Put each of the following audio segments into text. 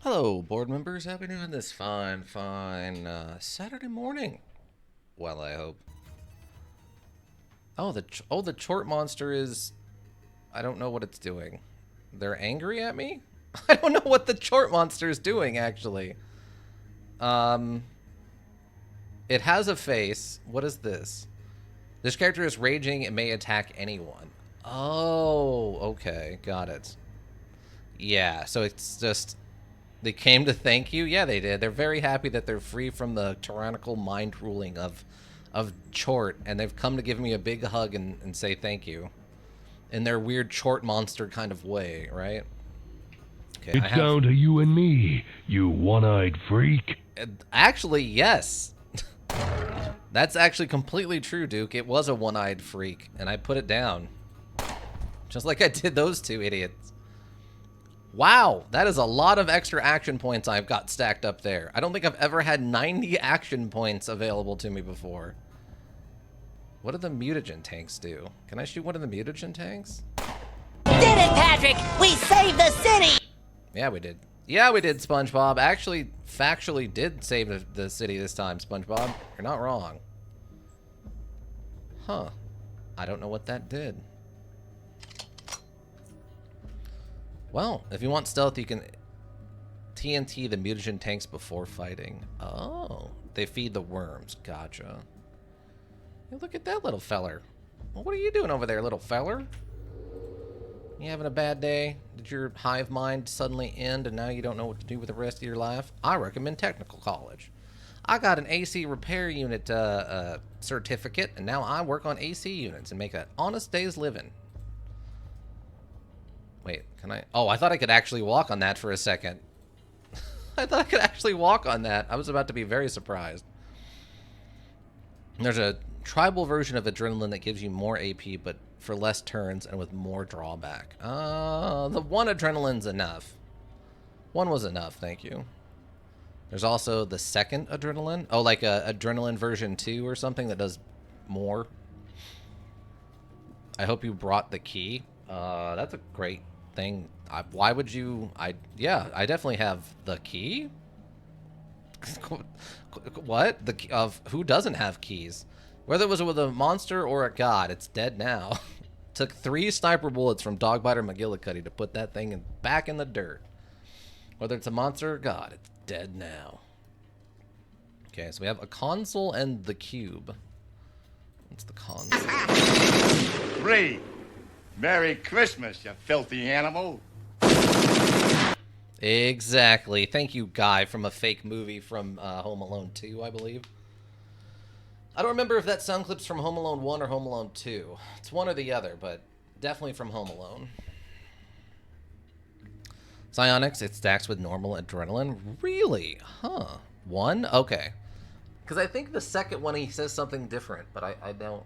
Hello, board members. How we doing this fine Saturday morning? Well, I hope. Oh, the chort monster is. I don't know what it's doing. They're angry at me. I don't know what the chort monster is doing actually. Um, it has a face. What is this? This character is raging and may attack anyone. Oh, okay, got it. Yeah, so it's just they came to thank you. Yeah, they did. They're very happy that they're free from the tyrannical mind ruling of Chort, and they've come to give me a big hug and say thank you in their weird Chort monster kind of way, right? Okay, I It's have down to you and me, you one-eyed freak. actually yes. That's actually completely true, Duke. It was a one-eyed freak, and I put it down. Just like I did those two idiots. Wow, that is a lot of extra action points I've got stacked up there. I don't think I've ever had 90 action points available to me before. What do the mutagen tanks do? Can I shoot one of the mutagen tanks? Did it, Patrick! We saved the city! Yeah, we did. Yeah, we did, SpongeBob. Actually, factually did save the city this time, SpongeBob. You're not wrong. Huh. I don't know what that did. Well, if you want stealth, you can TNT the mutagen tanks before fighting. Oh, they feed the worms. Gotcha. Hey, look at that little feller. Well, what are you doing over there, little feller? You having a bad day? Did your hive mind suddenly end and now you don't know what to do with the rest of your life? I recommend technical college. I got an AC repair unit certificate, and now I work on AC units and make an honest day's living. Wait, can I? Oh, I thought I could actually walk on that for a second. I thought I could actually walk on that. I was about to be very surprised. There's a tribal version of adrenaline that gives you more AP, but for less turns and with more drawback. The one adrenaline's enough. One was enough, thank you. There's also the second adrenaline. Oh, like a adrenaline version 2 or something that does more. I hope you brought the key. That's a great thing. Why would you? Yeah, I definitely have the key. What? Of who doesn't have keys? Whether it was with a monster or a god, it's dead now. Took 3 sniper bullets from Dogbiter McGillicuddy to put that thing back in the dirt. Whether it's a monster or god, it's dead now. Okay, so we have a console and the cube. What's the console? Free. Merry Christmas, you filthy animal. Exactly. Thank you, Guy, from a fake movie from Home Alone 2, I believe. I don't remember if that sound clip's from Home Alone 1 or Home Alone 2. It's one or the other, but definitely from Home Alone. Psionics, it stacks with normal adrenaline. Really? Huh. 1? Okay. Because I think the second one he says something different, but I don't...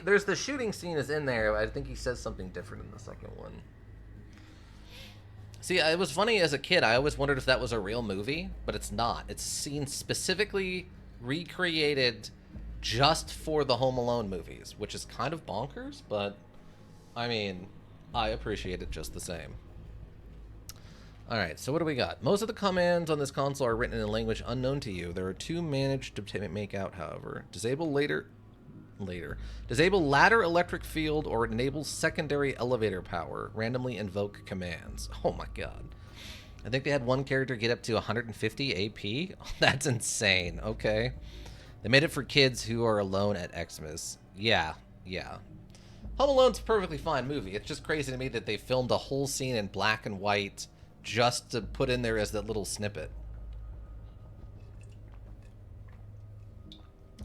There's the shooting scene is in there. I think he says something different in the second one. See, it was funny as a kid. I always wondered if that was a real movie, but it's not. It's a scene specifically recreated just for the Home Alone movies, which is kind of bonkers, but I mean, I appreciate it just the same. Alright, so what do we got? Most of the commands on this console are written in a language unknown to you. There are 2 managed to make out, however. Disable Disable ladder electric field or enable secondary elevator power. Randomly invoke commands. Oh my god. I think they had one character get up to 150 AP. That's insane. Okay. They made it for kids who are alone at Xmas. Yeah. Home Alone's a perfectly fine movie. It's just crazy to me that they filmed a whole scene in black and white just to put in there as that little snippet.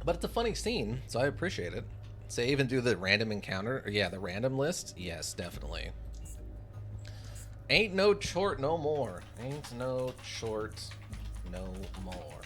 But it's a funny scene, so I appreciate it. Save and do the random encounter. Yeah, the random list. Yes, definitely. Ain't no chort no more. Ain't no chort no more.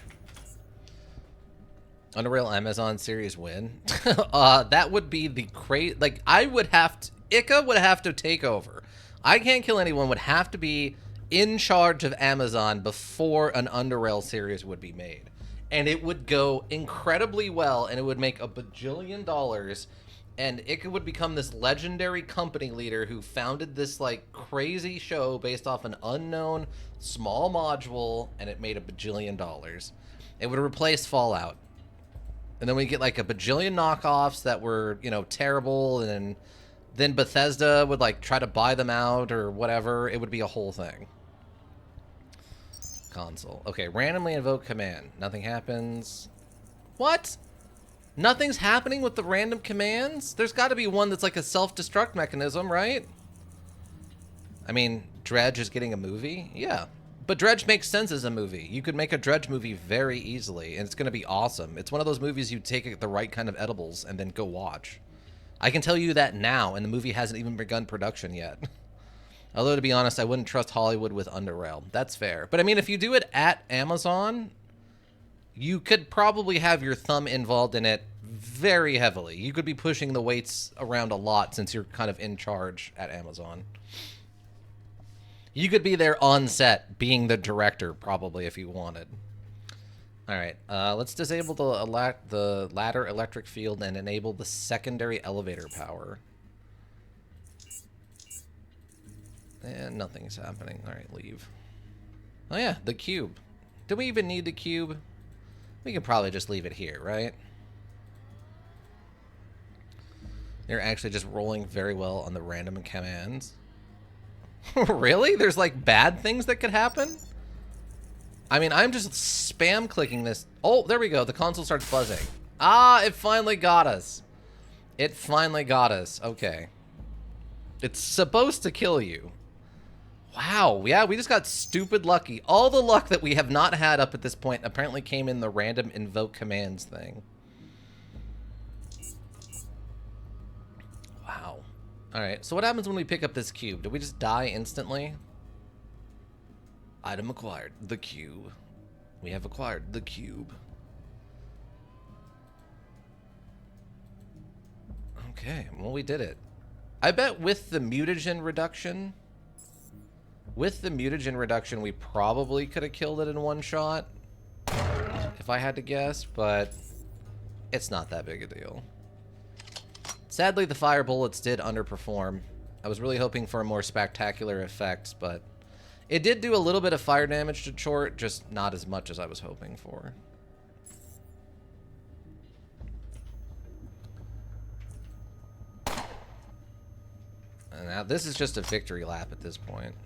UnderRail Amazon series win. That would be the crazy. Like, I would have to. Ika would have to take over. I Can't Kill Anyone would have to be in charge of Amazon before an UnderRail series would be made. And it would go incredibly well, and it would make a bajillion dollars, and it would become this legendary company leader who founded this like crazy show based off an unknown small module, and it made $1 bajillion. It would replace Fallout, and then we get like a bajillion knockoffs that were, you know, terrible, and then Bethesda would like try to buy them out or whatever. It would be a whole thing. Console. Okay, randomly invoke command. Nothing happens. What? Nothing's happening with the random commands? There's got to be one that's like a self-destruct mechanism, right? I mean, Dredge is getting a movie? Yeah. But Dredge makes sense as a movie. You could make a Dredge movie very easily, and it's going to be awesome. It's one of those movies you take the right kind of edibles and then go watch. I can tell you that now, and the movie hasn't even begun production yet. Although, to be honest, I wouldn't trust Hollywood with UnderRail. That's fair. But, I mean, if you do it at Amazon, you could probably have your thumb involved in it very heavily. You could be pushing the weights around a lot since you're kind of in charge at Amazon. You could be there on set, being the director, probably, if you wanted. All right, let's disable the ladder electric field and enable the secondary elevator power. And nothing's happening. All right, leave. Oh yeah, the cube. Do we even need the cube? We can probably just leave it here, right? They're actually just rolling very well on the random commands. Really? There's like bad things that could happen? I mean, I'm just spam clicking this. Oh, there we go. The console starts buzzing. Ah, it finally got us. It finally got us. Okay. It's supposed to kill you. Wow. Yeah, we just got stupid lucky. All the luck that we have not had up at this point apparently came in the random invoke commands thing. Wow. All right. So what happens when we pick up this cube? Do we just die instantly? Item acquired. The cube. We have acquired the cube. Okay. Well, we did it. I bet with the mutagen reduction... With the mutagen reduction, we probably could have killed it in one shot, if I had to guess, but it's not that big a deal. Sadly, the fire bullets did underperform. I was really hoping for a more spectacular effect, but it did do a little bit of fire damage to Chort, just not as much as I was hoping for. And now this is just a victory lap at this point.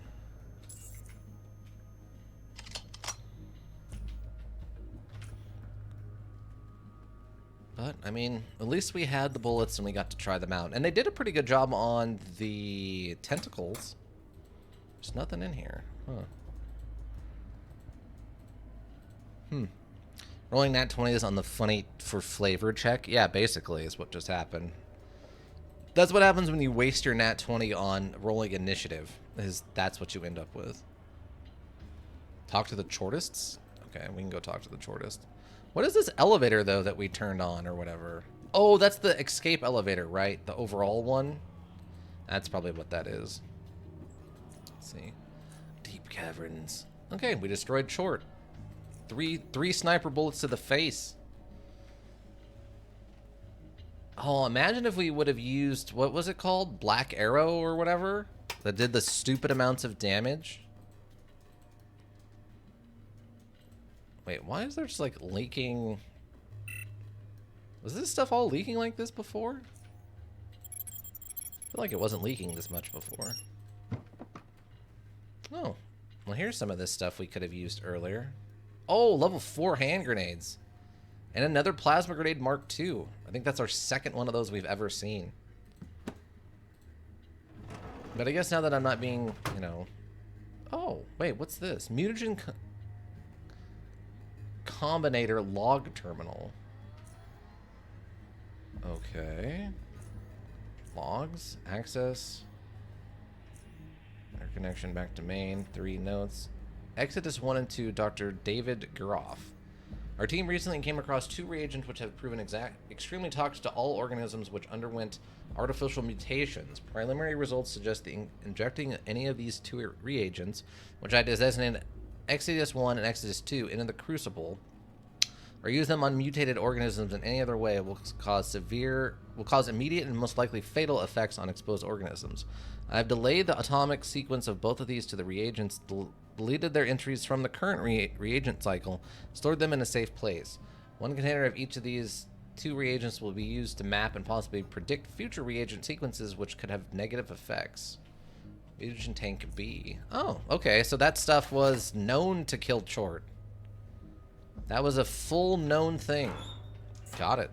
But, I mean, at least we had the bullets and we got to try them out. And they did a pretty good job on the tentacles. There's nothing in here. Huh. Rolling nat 20s on the funny for flavor check? Yeah, basically is what just happened. That's what happens when you waste your nat 20 on rolling initiative. That's what you end up with. Talk to the Chortists? Okay, we can go talk to the Chortist. What is this elevator, though, that we turned on or whatever? Oh, that's the escape elevator, right? The overall one? That's probably what that is. Let's see. Deep caverns. Okay, we destroyed Chort. Three sniper bullets to the face. Oh, imagine if we would have used, what was it called? Black Arrow or whatever? That did the stupid amounts of damage. Wait, why is there just like leaking? Was this stuff all leaking like this before? I feel like it wasn't leaking this much before. Oh, well, here's some of this stuff we could have used earlier. Oh, level 4 hand grenades. And another plasma grenade Mark II. I think that's our second one of those we've ever seen. But I guess now that I'm not being, you know... Oh, wait, what's this? Mutagen Combinator log terminal. Okay. Logs. Access. Air connection back to main. 3 notes. Exodus 1 and 2, Dr. David Groff. Our team recently came across 2 reagents which have proven extremely toxic to all organisms which underwent artificial mutations. Preliminary results suggest that injecting any of these 2 reagents, which I designated Exodus 1 and Exodus 2, into the crucible, or use them on mutated organisms in any other way, will will cause immediate and most likely fatal effects on exposed organisms. I have delayed the atomic sequence of both of these to the reagents, deleted their entries from the current reagent cycle, stored them in a safe place. One container of each of these 2 reagents will be used to map and possibly predict future reagent sequences which could have negative effects. Reagent tank B. Oh, okay, so that stuff was known to kill Chort. That was a full known thing. Got it.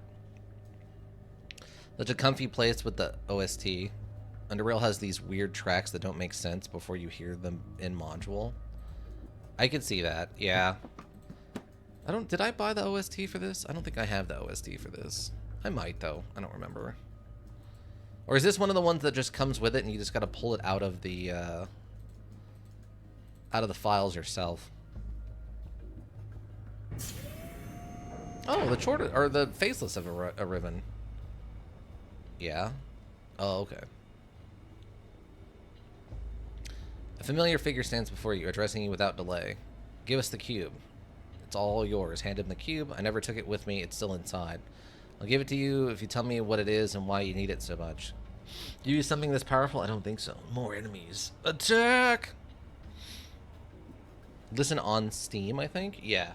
Such a comfy place with the OST. UnderRail has these weird tracks that don't make sense before you hear them in module. I could see that, yeah. Did I buy the OST for this? I don't think I have the OST for this. I might though, I don't remember. Or is this one of the ones that just comes with it and you just gotta pull it out of the files yourself? Oh, the Chort, or the Faceless have a ribbon. Yeah. Oh, okay. A familiar figure stands before you, addressing you without delay. Give us the cube. It's all yours. Hand him the cube. I never took it with me. It's still inside. I'll give it to you if you tell me what it is and why you need it so much. You use something this powerful? I don't think so. More enemies. Attack! Listen on Steam, I think? Yeah.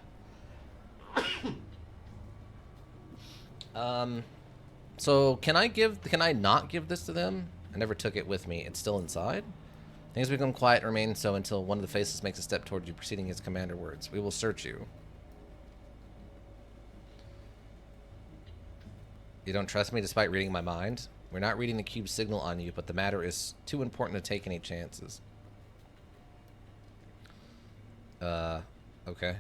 So can I not give this to them? I never took it with me. It's still inside? Things become quiet and remain so until one of the faces makes a step toward you, preceding his commander words. We will search you. You don't trust me despite reading my mind? We're not reading the cube's signal on you, but the matter is too important to take any chances. Okay.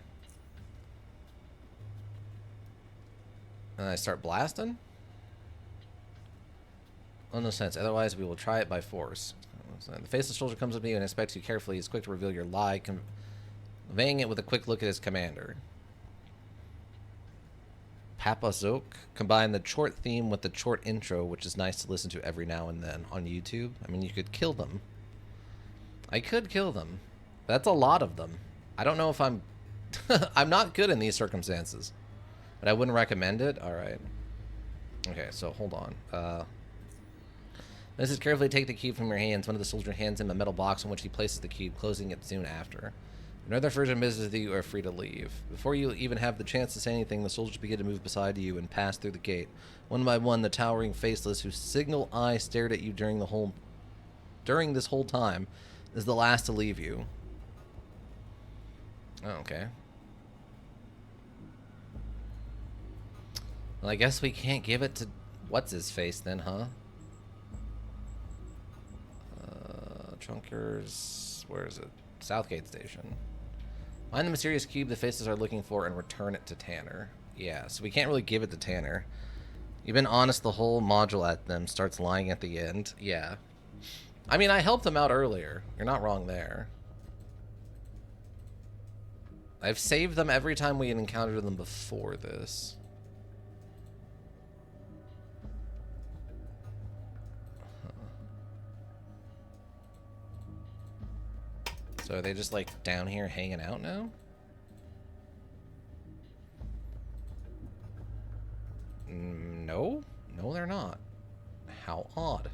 And I start blasting? Oh, no sense. Otherwise, we will try it by force. The faceless soldier comes up to you and inspects you carefully. He's quick to reveal your lie, conveying it with a quick look at his commander. Papazok combined the Chort theme with the Chort intro, which is nice to listen to every now and then on YouTube. I mean, you could kill them. I could kill them. That's a lot of them. I don't know if I'm... I'm not good in these circumstances. But I wouldn't recommend it. Alright. Okay, so hold on. This is carefully take the cube from your hands. One of the soldiers hands him a metal box in which he places the cube, closing it soon after. Another further business that you are free to leave. Before you even have the chance to say anything, the soldiers begin to move beside you and pass through the gate. One by one, the towering faceless, whose signal eye stared at you during this whole time, is the last to leave you. Oh, okay. Well, I guess we can't give it to what's-his-face then, huh? Trunkers... Where is it? Southgate Station. Find the mysterious cube the faces are looking for and return it to Tanner. Yeah, so we can't really give it to Tanner. You've been honest the whole module at them, starts lying at the end. Yeah. I mean, I helped them out earlier. You're not wrong there. I've saved them every time we had encountered them before this. So are they just like down here hanging out now? No? No, they're not. How odd.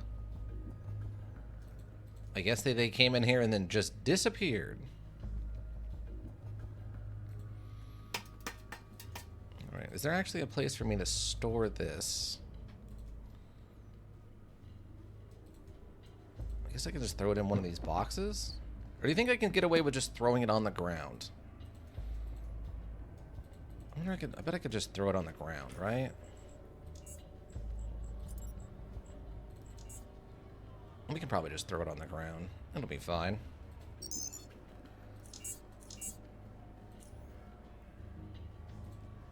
I guess they came in here and then just disappeared. Alright, is there actually a place for me to store this? I guess I can just throw it in one of these boxes? Or do you think I can get away with just throwing it on the ground? I bet I could just throw it on the ground, right? We can probably just throw it on the ground. It'll be fine.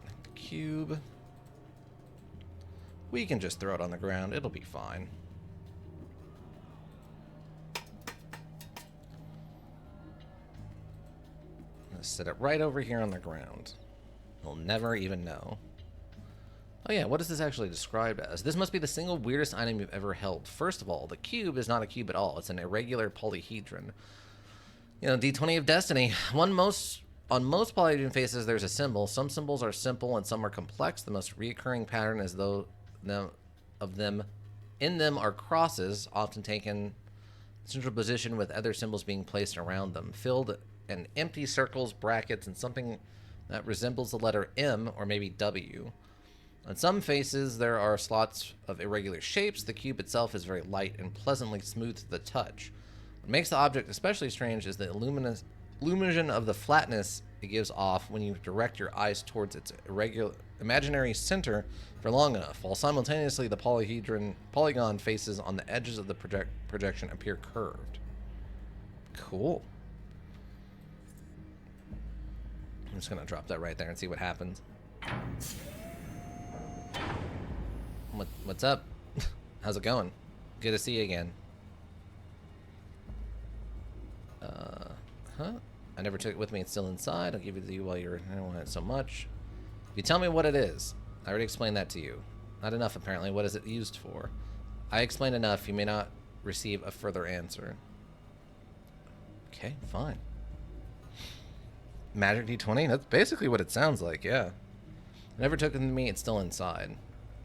The cube. We can just throw it on the ground. It'll be fine. Set it right over here on the ground. We'll never even know. Oh yeah, what is this actually described as? This must be the single weirdest item you've ever held. First of all, the cube is not a cube at all. It's an irregular polyhedron. You know, D20 of Destiny. On most polyhedron faces, there's a symbol. Some symbols are simple and some are complex. The most reoccurring pattern is of them. In them are crosses, often taken central position with other symbols being placed around them, filled in empty circles, brackets, and something that resembles the letter M or maybe W. On some faces, there are slots of irregular shapes. The cube itself is very light and pleasantly smooth to the touch. What makes the object especially strange is the illusion of the flatness it gives off when you direct your eyes towards its irregular imaginary center for long enough, while simultaneously the polygon faces on the edges of the projection appear curved. Cool. I'm just going to drop that right there and see what happens. What's up? How's it going? Good to see you again. I never took it with me. It's still inside. I'll give it to you while you're... I don't want it so much. If you tell me what it is. I already explained that to you. Not enough, apparently. What is it used for? I explained enough. You may not receive a further answer. Okay, fine. Magic D20? That's basically what it sounds like, yeah. I never took it with me. It's still inside.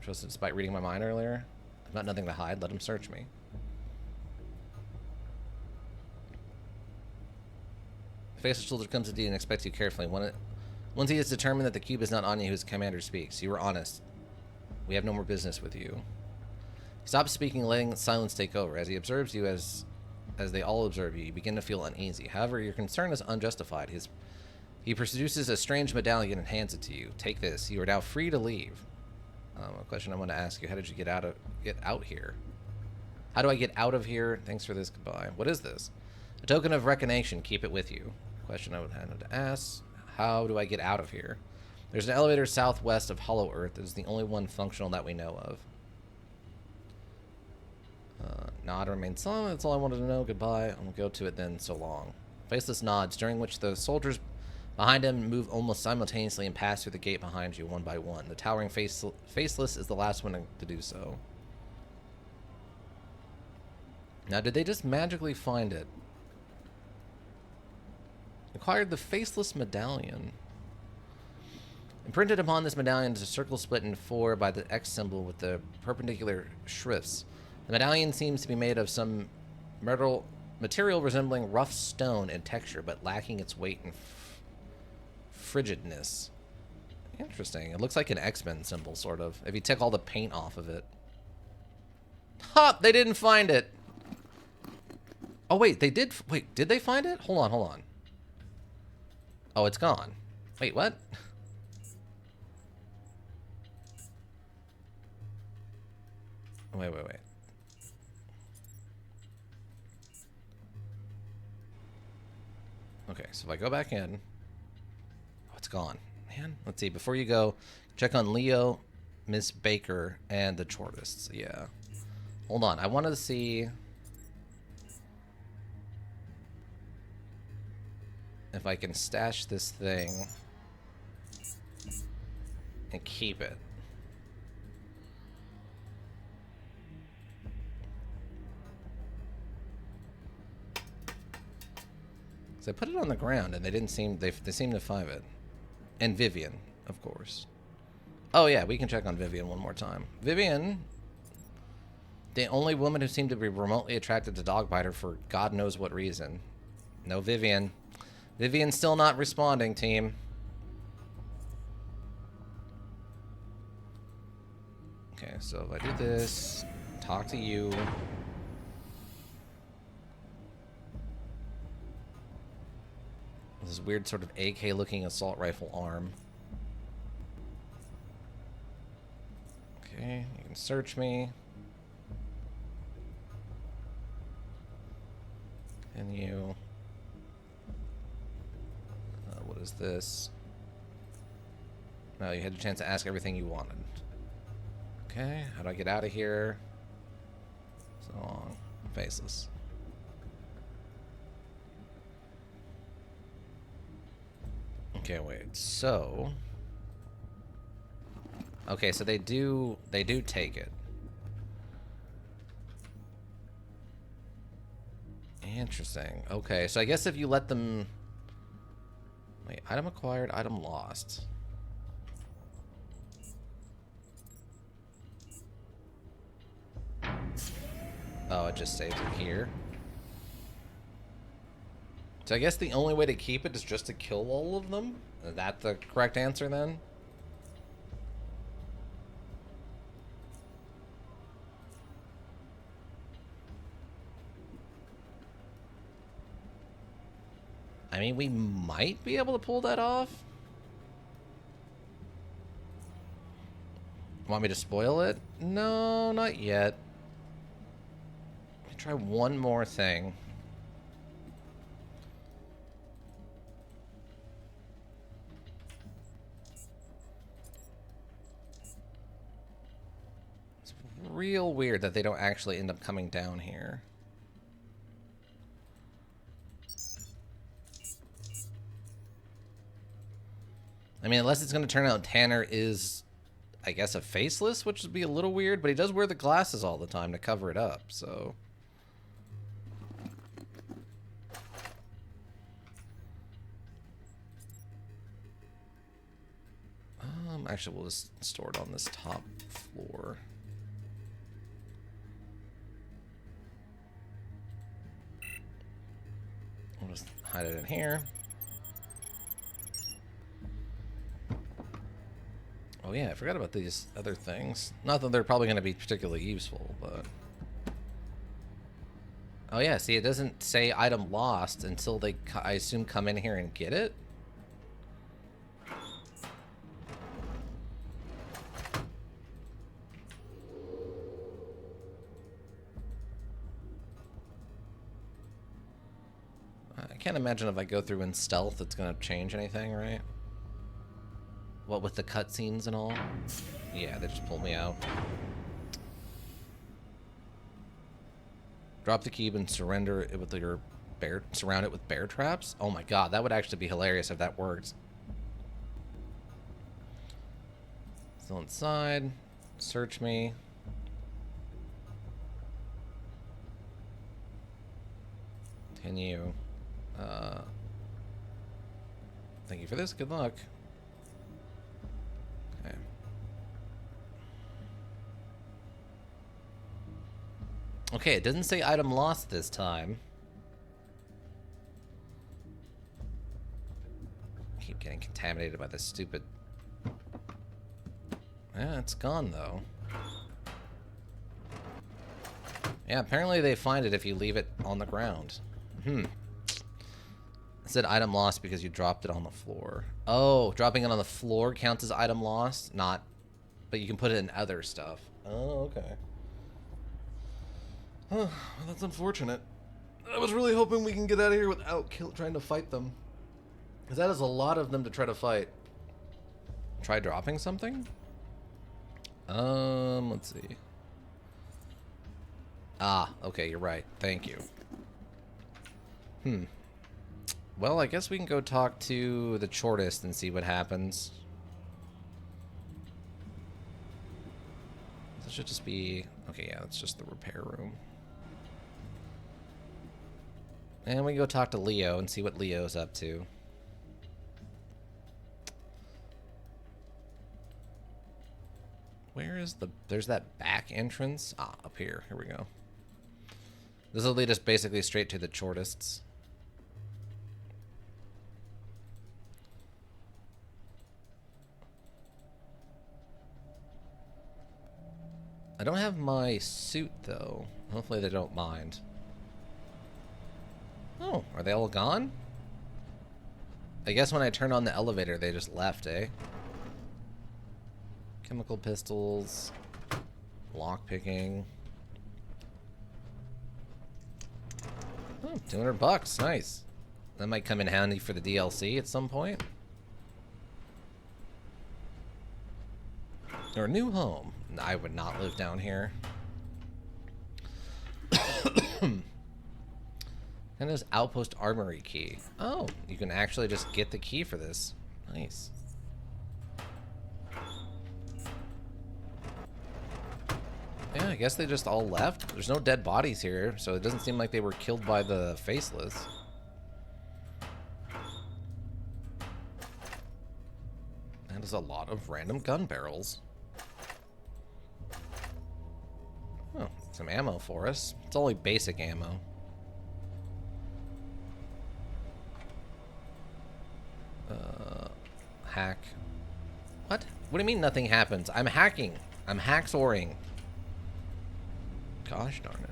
Trusted despite reading my mind earlier. I've got nothing to hide. Let him search me. The faceless soldier comes to D and inspects you carefully. Once he is determined that the cube is not on you, his commander speaks. You are honest. We have no more business with you. He stops speaking, letting silence take over. As he observes you, as they all observe you, you begin to feel uneasy. However, your concern is unjustified. He produces a strange medallion and hands it to you. Take this. You are now free to leave. A question I want to ask you: how did you get out here? How do I get out of here? Thanks for this. Goodbye. What is this? A token of recognition. Keep it with you. Question I would have to ask: how do I get out of here? There's an elevator southwest of Hollow Earth. It is the only one functional that we know of. Nod remains silent. That's all I wanted to know. Goodbye. I'm gonna go to it then. So long. Faceless nods, during which the soldiers behind him move almost simultaneously and pass through the gate behind you one by one. The towering faceless is the last one to do so. Now, did they just magically find it? Acquired the faceless medallion. Imprinted upon this medallion is a circle split in four by the X symbol with the perpendicular shrifts. The medallion seems to be made of some material resembling rough stone in texture, but lacking its weight and frigidness. Interesting. It looks like an X-Men symbol, sort of, if you took all the paint off of it. Ha! They didn't find it! Oh, wait, they did... Wait, did they find it? Hold on, hold on. Oh, it's gone. Wait, what? Wait. Okay, so if I go back in... Oh, it's gone. Man, let's see. Before you go, check on Leo, Miss Baker, and the Chortists. Yeah. Hold on. I wanted to see... if I can stash this thing and keep it. So I put it on the ground and they didn't seem, they seemed to find it. And Vivian, of course. Oh yeah, we can check on Vivian one more time. Vivian, the only woman who seemed to be remotely attracted to Dogbiter for God knows what reason. No Vivian. Vivian's still not responding, team. Okay, so if I do this, talk to you. This weird sort of AK-looking assault rifle arm. Okay, you can search me. And you... what is this? No, you had a chance to ask everything you wanted. Okay, how do I get out of here? So long. Faceless. Okay, wait. So... okay, so they do take it. Interesting. Okay, so I guess if you let them... wait, item acquired, item lost. Oh, it just saves it here. So I guess the only way to keep it is just to kill all of them? Is that the correct answer then? I mean, we might be able to pull that off. Want me to spoil it? No, not yet. Let me try one more thing. It's real weird that they don't actually end up coming down here. I mean, unless it's going to turn out Tanner is, I guess, a faceless, which would be a little weird, but he does wear the glasses all the time to cover it up, so... Actually, we'll just store it on this top floor. We'll just hide it in here. Oh yeah, I forgot about these other things. Not that they're probably going to be particularly useful, but... Oh yeah, see, it doesn't say item lost until they, I assume, come in here and get it? I can't imagine if I go through in stealth it's going to change anything, right? What with the cutscenes and all? Yeah, they just pull me out. Drop the cube and surrender it with your bear. Surround it with bear traps. Oh my god, that would actually be hilarious if that worked. Still inside. Search me. Continue. Thank you for this. Good luck. Okay. Okay, it doesn't say item lost this time. Keep getting contaminated by this stupid... Yeah, it's gone though. Yeah, apparently they find it if you leave it on the ground. It said item lost because you dropped it on the floor. Oh, dropping it on the floor counts as item lost? Not, but you can put it in other stuff. Oh, okay. Oh, well, that's unfortunate. I was really hoping we can get out of here without trying to fight them. Because that is a lot of them to try to fight. Try dropping something? Let's see. Ah, okay, you're right. Thank you. Well, I guess we can go talk to the shortest and see what happens. This should just be... Okay, yeah, it's just the repair room. And we can go talk to Leo and see what Leo's up to. Where is the... There's that back entrance. Ah, up here. Here we go. This will lead us basically straight to the shortests. I don't have my suit, though. Hopefully they don't mind. Oh, are they all gone? I guess when I turned on the elevator, they just left, eh? Chemical pistols. Lockpicking. Oh, 200 bucks. Nice. That might come in handy for the DLC at some point. Or a new home. I would not live down here. And this outpost armory key. Oh, you can actually just get the key for this. Nice. Yeah, I guess they just all left. There's no dead bodies here, so it doesn't seem like they were killed by the faceless. That is a lot of random gun barrels. Oh, some ammo for us. It's only basic ammo. Hack. What? What do you mean nothing happens? I'm hacking. I'm hacksoring. Gosh darn it.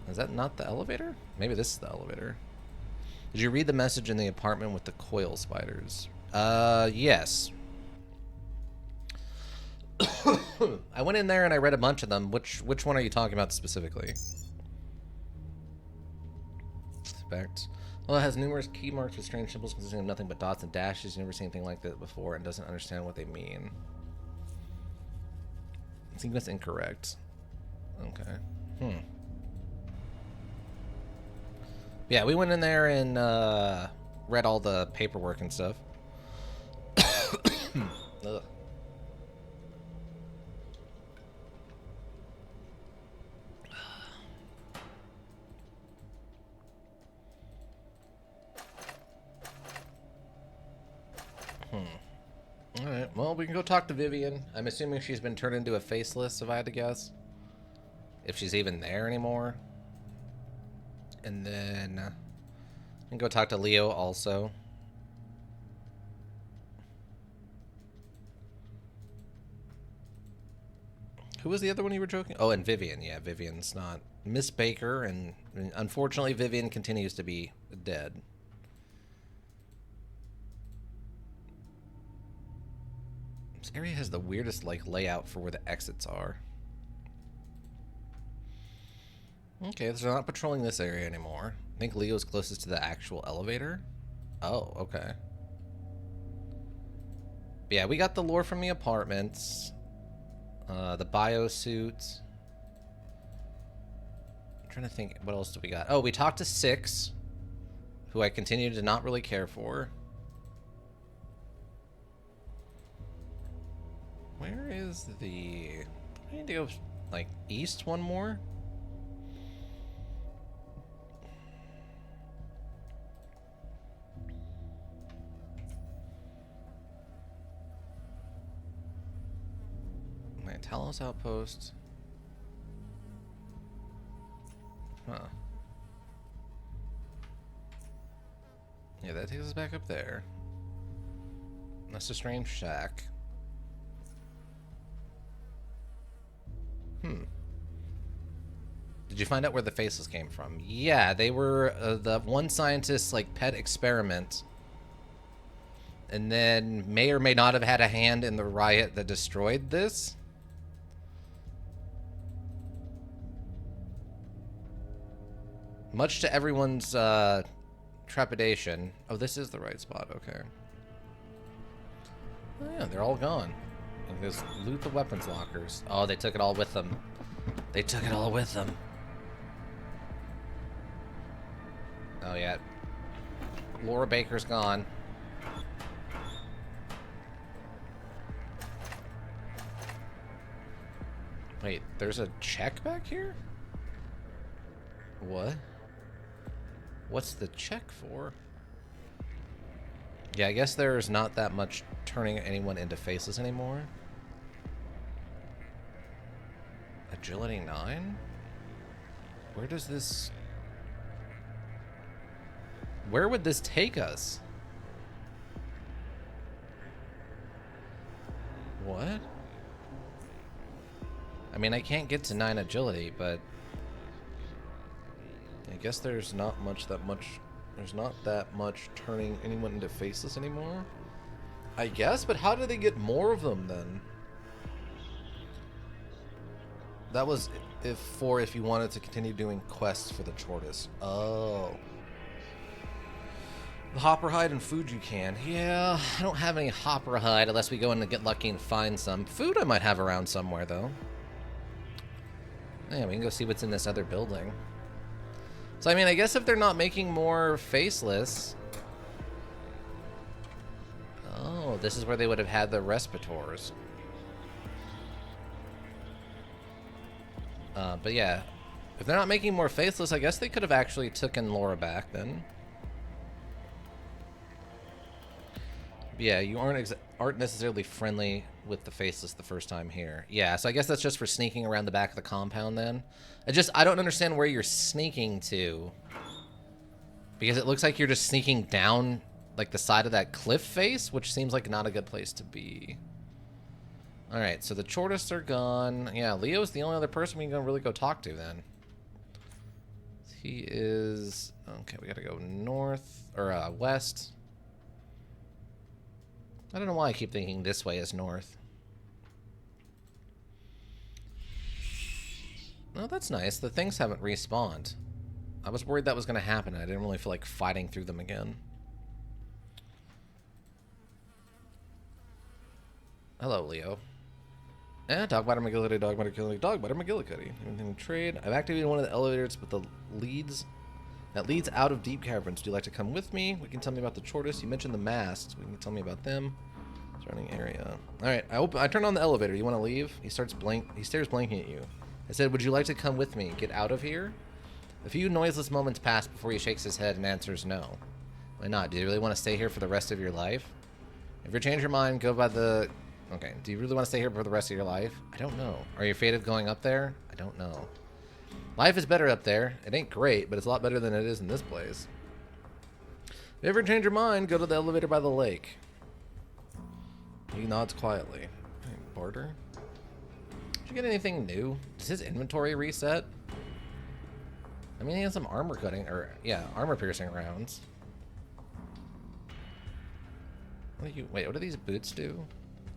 Is that not the elevator? Maybe this is the elevator. Did you read the message in the apartment with the coil spiders? Yes. I went in there and I read a bunch of them. Which one are you talking about specifically? Expect. Well, it has numerous key marks with strange symbols consisting of nothing but dots and dashes. You've never seen anything like that before and doesn't understand what they mean. I think that's incorrect. Okay. Yeah, we went in there and read all the paperwork and stuff. Ugh. Alright, well, we can go talk to Vivian. I'm assuming she's been turned into a faceless, if I had to guess. If she's even there anymore. And then we can go talk to Leo also. Who was the other one you were joking? Oh, and Vivian. Yeah, Vivian's not Miss Baker, and unfortunately Vivian continues to be dead. This area has the weirdest layout for where the exits are. Okay, so they're not patrolling this area anymore. I think Leo's closest to the actual elevator. Oh, okay. But yeah, we got the lore from the apartments. The biosuit. I'm trying to think, what else do we got? Oh, we talked to Six, who I continue to not really care for. Where is the... I need to go, like, east one more? My Talos outpost. Huh. Yeah, that takes us back up there. That's a strange shack. Did you find out where the faces came from? Yeah, they were the one scientist's like pet experiment, and then may or may not have had a hand in the riot that destroyed this. Much to everyone's trepidation. Oh, this is the right spot. Okay. Oh yeah, they're all gone. And just loot the weapons lockers. Oh, they took it all with them. They took it all with them. Oh, yeah. Laura Baker's gone. Wait, there's a check back here? What? What's the check for? Yeah, I guess there's not that much turning anyone into faceless anymore. Agility 9? Where does this... Where would this take us? What? I mean, I can't get to 9 agility, but... I guess there's not that much turning anyone into faceless anymore. I guess, but how do they get more of them then? That was if you wanted to continue doing quests for the Chortis. Oh. The hopper hide and food you can. Yeah, I don't have any hopper hide unless we go in and get lucky and find some. Food I might have around somewhere though. Yeah, we can go see what's in this other building. So I mean, I guess if they're not making more faceless... Oh, this is where they would have had the respirators. But yeah, if they're not making more faceless, I guess they could have actually taken Laura back then. Yeah, you aren't necessarily friendly with the faceless the first time here. Yeah, so I guess that's just for sneaking around the back of the compound then. I don't understand where you're sneaking to. Because it looks like you're just sneaking down like the side of that cliff face, which seems like not a good place to be. Alright, so the Chortists are gone. Yeah, Leo's the only other person we can really go talk to then. He is... Okay, we gotta go north, or west. I don't know why I keep thinking this way is north. Oh, that's nice. The things haven't respawned. I was worried that was going to happen. I didn't really feel like fighting through them again. Hello, Leo. Dog biter McGillicuddy, dog biter McGillicuddy, dog biter McGillicuddy. Anything to trade? I've activated one of the elevators, but that leads out of deep caverns. Do you like to come with me? We can tell me about the Chortists. You mentioned the masts. We can tell me about them. Surrounding area. All right, I turn on the elevator. You want to leave? He stares blinking at you. I said, would you like to come with me? Get out of here? A few noiseless moments pass before he shakes his head and answers no. Why not? Do you really want to stay here for the rest of your life? If you change your mind, go by the... Okay, do you really want to stay here for the rest of your life? I don't know. Are you afraid of going up there? I don't know. Life is better up there. It ain't great, but it's a lot better than it is in this place. If you ever change your mind, go to the elevator by the lake. He nods quietly. Barter? Did you get anything new? Does his inventory reset? I mean, he has some armor cutting, or, yeah, armor piercing rounds. Wait, what do these boots do?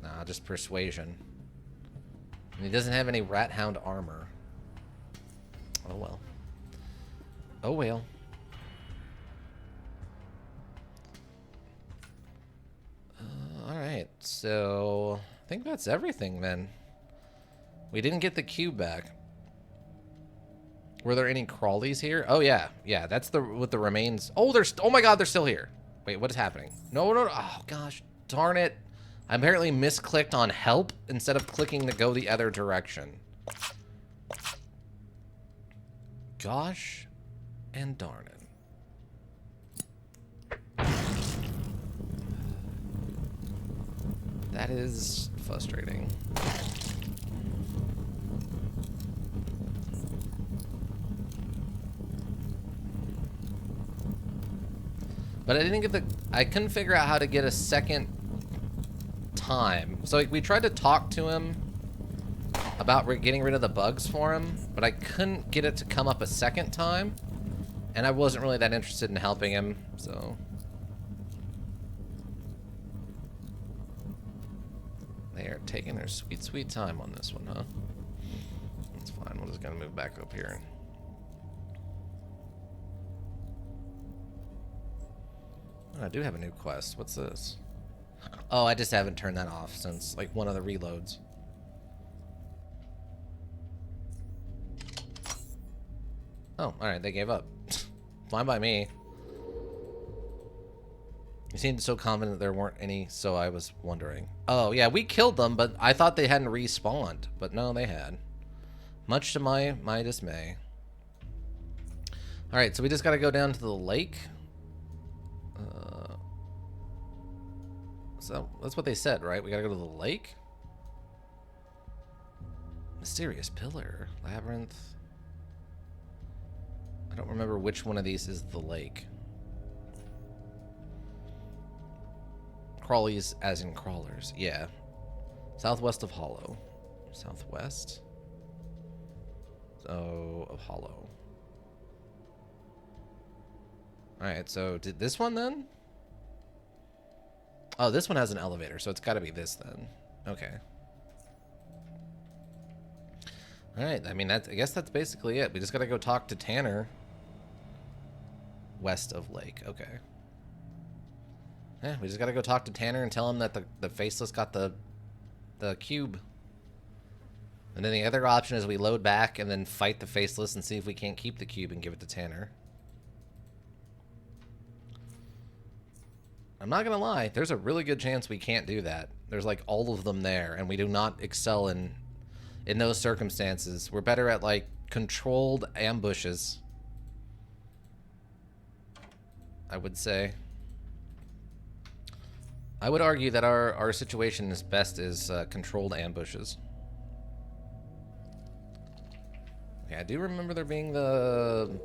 Nah, just persuasion. And he doesn't have any rat hound armor. Oh well. Oh well. Alright, so I think that's everything then. We didn't get the cube back. Were there any crawlies here? Oh yeah, yeah, that's with the remains. Oh, oh my god, they're still here. Wait, what is happening? No, no, no. Oh gosh, darn it. I apparently misclicked on help instead of clicking to go the other direction. Gosh and darn it. That is frustrating. But I didn't get I couldn't figure out how to get a second time. So like, we tried to talk to him about getting rid of the bugs for him, but I couldn't get it to come up a second time. And I wasn't really that interested in helping him, so. They are taking their sweet, sweet time on this one, huh? That's fine. We're just gonna move back up here. Oh, I do have a new quest. What's this? Oh, I just haven't turned that off since like one of the reloads. Oh, alright, they gave up. Fine by me. You seemed so confident there weren't any, so I was wondering. Oh, yeah, we killed them, but I thought they hadn't respawned. But no, they had. Much to my dismay. Alright, so we just gotta go down to the lake. So, that's what they said, right? We gotta go to the lake? Mysterious pillar. Labyrinth. I don't remember which one of these is the lake. Crawlies as in crawlers. Yeah. Southwest of Hollow. Southwest? So, of Hollow. Alright, so did this one then? Oh, this one has an elevator, so it's gotta be this then. Okay. Alright, I mean, I guess that's basically it. We just gotta go talk to Tanner. West of Lake, okay. Yeah, we just gotta go talk to Tanner and tell him that the Faceless got the cube. And then the other option is we load back and then fight the Faceless and see if we can't keep the cube and give it to Tanner. I'm not gonna lie, there's a really good chance we can't do that. There's like all of them there, and we do not excel in those circumstances. We're better at like controlled ambushes, I would say. I would argue that our situation is best as controlled ambushes. Okay, I do remember there being the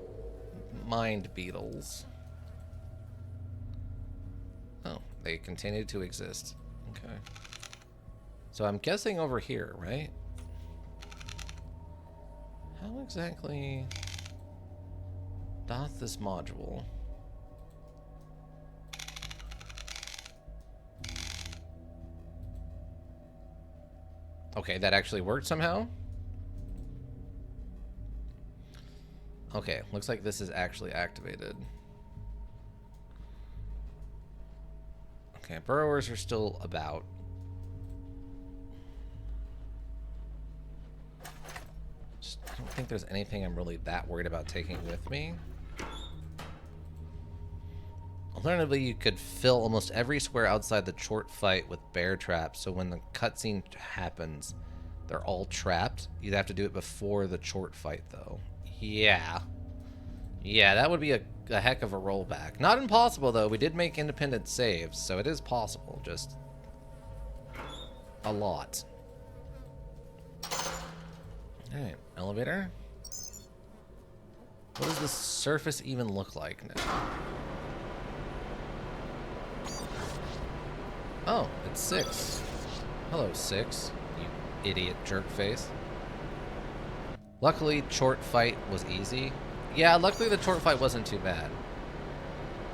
mind beetles. Oh, they continue to exist. Okay. So I'm guessing over here, right? How exactly doth this module? Okay, that actually worked somehow. Okay, looks like this is actually activated. Okay, burrowers are still about. Just, I don't think there's anything I'm really that worried about taking with me. Alternatively, you could fill almost every square outside the chort fight with bear traps, so when the cutscene happens, they're all trapped. You'd have to do it before the chort fight, though. Yeah. Yeah, that would be a heck of a rollback. Not impossible, though. We did make independent saves, so it is possible. Just a lot. Alright, elevator. What does the surface even look like now? Oh, it's 6. Hello, 6. You idiot jerk face. Luckily, chort fight was easy. Yeah, luckily the chort fight wasn't too bad.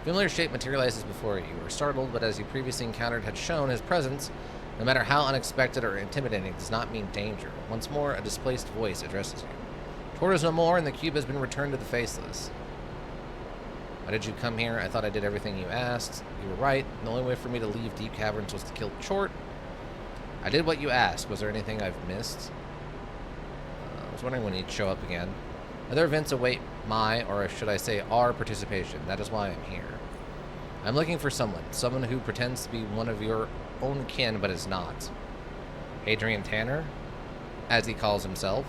Familiar shape materializes before you. You were startled, but as you previously encountered had shown, his presence, no matter how unexpected or intimidating, does not mean danger. Once more, a displaced voice addresses you. Chort is no more, and the cube has been returned to the Faceless. Why did you come here? I thought I did everything you asked. You were right. The only way for me to leave Deep Caverns was to kill Chort. I did what you asked. Was there anything I've missed? I was wondering when he'd show up again. Other events await my, or should I say our, participation. That is why I'm here. I'm looking for someone who pretends to be one of your own kin but is not. Adrian Tanner, as he calls himself.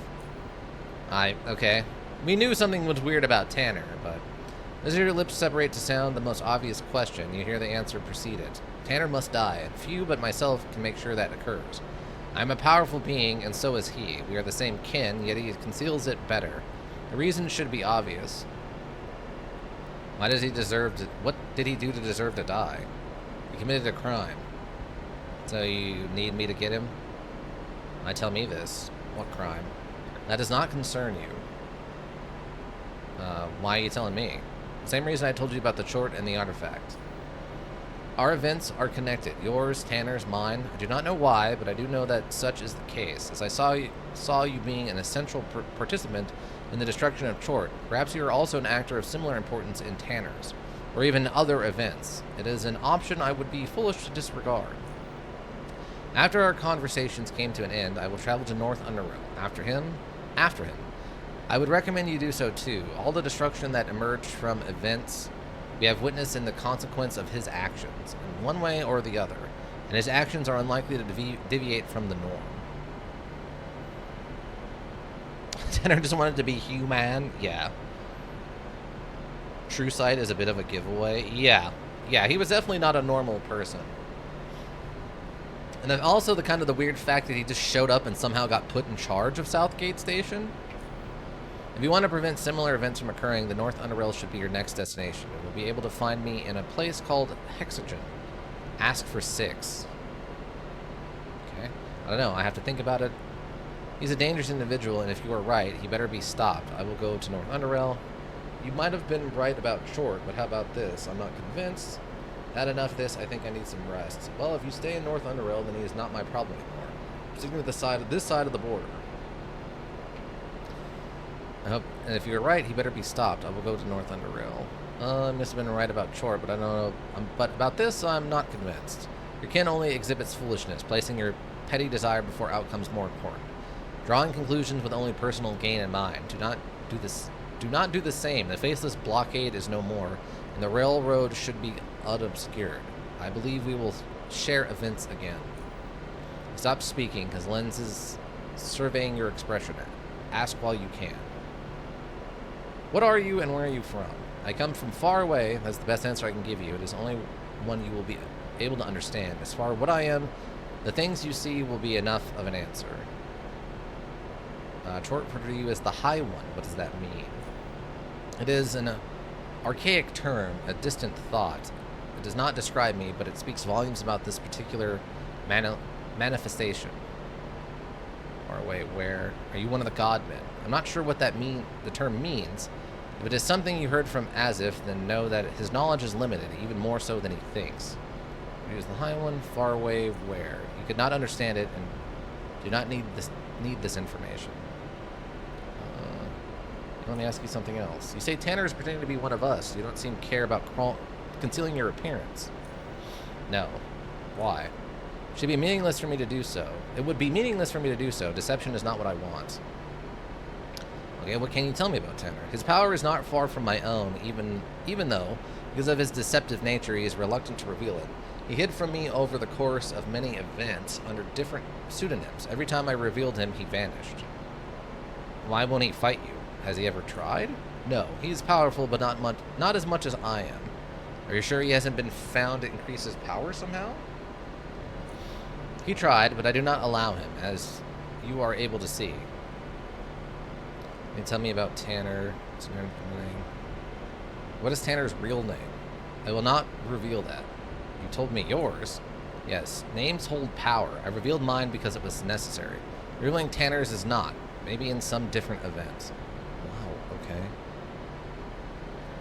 Okay. We knew something was weird about Tanner, but as your lips separate to sound the most obvious question, you hear the answer precede it. Tanner must die, and few but myself can make sure that occurs. I'm a powerful being, and so is he. We are the same kin, yet he conceals it better. The reason should be obvious. Why does he deserve to... What did he do to deserve to die? He committed a crime. So you need me to get him? Why tell me this? What crime? That does not concern you. Why are you telling me? Same reason I told you about the chort and the artifact. Our events are connected. Yours, Tanner's, mine. I do not know why, but I do know that such is the case. As I saw you being an essential participant in the destruction of Chort, perhaps you are also an actor of similar importance in Tanner's, or even other events. It is an option I would be foolish to disregard. After our conversations came to an end, I will travel to North UnderRail. After him. I would recommend you do so too. All the destruction that emerged from events we have witnessed in the consequence of his actions, in one way or the other, and his actions are unlikely to deviate from the norm. Tanner just wanted to be human? Yeah. True Sight is a bit of a giveaway? Yeah. Yeah, he was definitely not a normal person. And then also the kind of the weird fact that he just showed up and somehow got put in charge of Southgate Station. If you want to prevent similar events from occurring, the North UnderRail should be your next destination. You will be able to find me in a place called Hexagon. Ask for 6. Okay. I don't know. I have to think about it. He's a dangerous individual, and if you are right, he better be stopped. I will go to North UnderRail. You might have been right about Chort, but how about this? I'm not convinced. Had enough of this. I think I need some rest. Well, if you stay in North UnderRail, then he is not my problem anymore. I'm sticking to this side of the border. I hope, and if you're right, he better be stopped. I will go to North UnderRail. I must have been right about Chort, but I don't know. But about this, I'm not convinced. Your kin only exhibits foolishness, placing your petty desire before outcomes more important. Drawing conclusions with only personal gain in mind. Do not do this. Do not do the same. The Faceless blockade is no more, and the railroad should be unobscured. I believe we will share events again. Stop speaking, because Lens is surveying your expression. Ask while you can. What are you and where are you from? I come from far away. That's the best answer I can give you. It is only one you will be able to understand. As far as what I am, the things you see will be enough of an answer. Short for you is the High One. What does that mean? It is an archaic term, a distant thought. It does not describe me, but it speaks volumes about this particular manifestation. Or wait, where are you one of the godmen? I'm not sure what that the term means. If it is something you heard from Azif, then know that his knowledge is limited, even more so than he thinks. He is the High One, far away where? You could not understand it and do not need this information. Let me ask you something else. You say Tanner is pretending to be one of us. You don't seem to care about concealing your appearance. No. Why? It should be meaningless for me to do so. It would be meaningless for me to do so. Deception is not what I want. Okay, what can you tell me about Tanner? His power is not far from my own, even though, because of his deceptive nature, he is reluctant to reveal it. He hid from me over the course of many events under different pseudonyms. Every time I revealed him, he vanished. Why won't he fight you? Has he ever tried? No, he's powerful, but not as much as I am. Are you sure he hasn't been found to increase his power somehow? He tried, but I do not allow him, as you are able to see. Can you tell me about Tanner? What is Tanner's real name? I will not reveal that. You told me yours. Yes, names hold power. I revealed mine because it was necessary. Revealing Tanner's is not. Maybe in some different events. Wow, okay.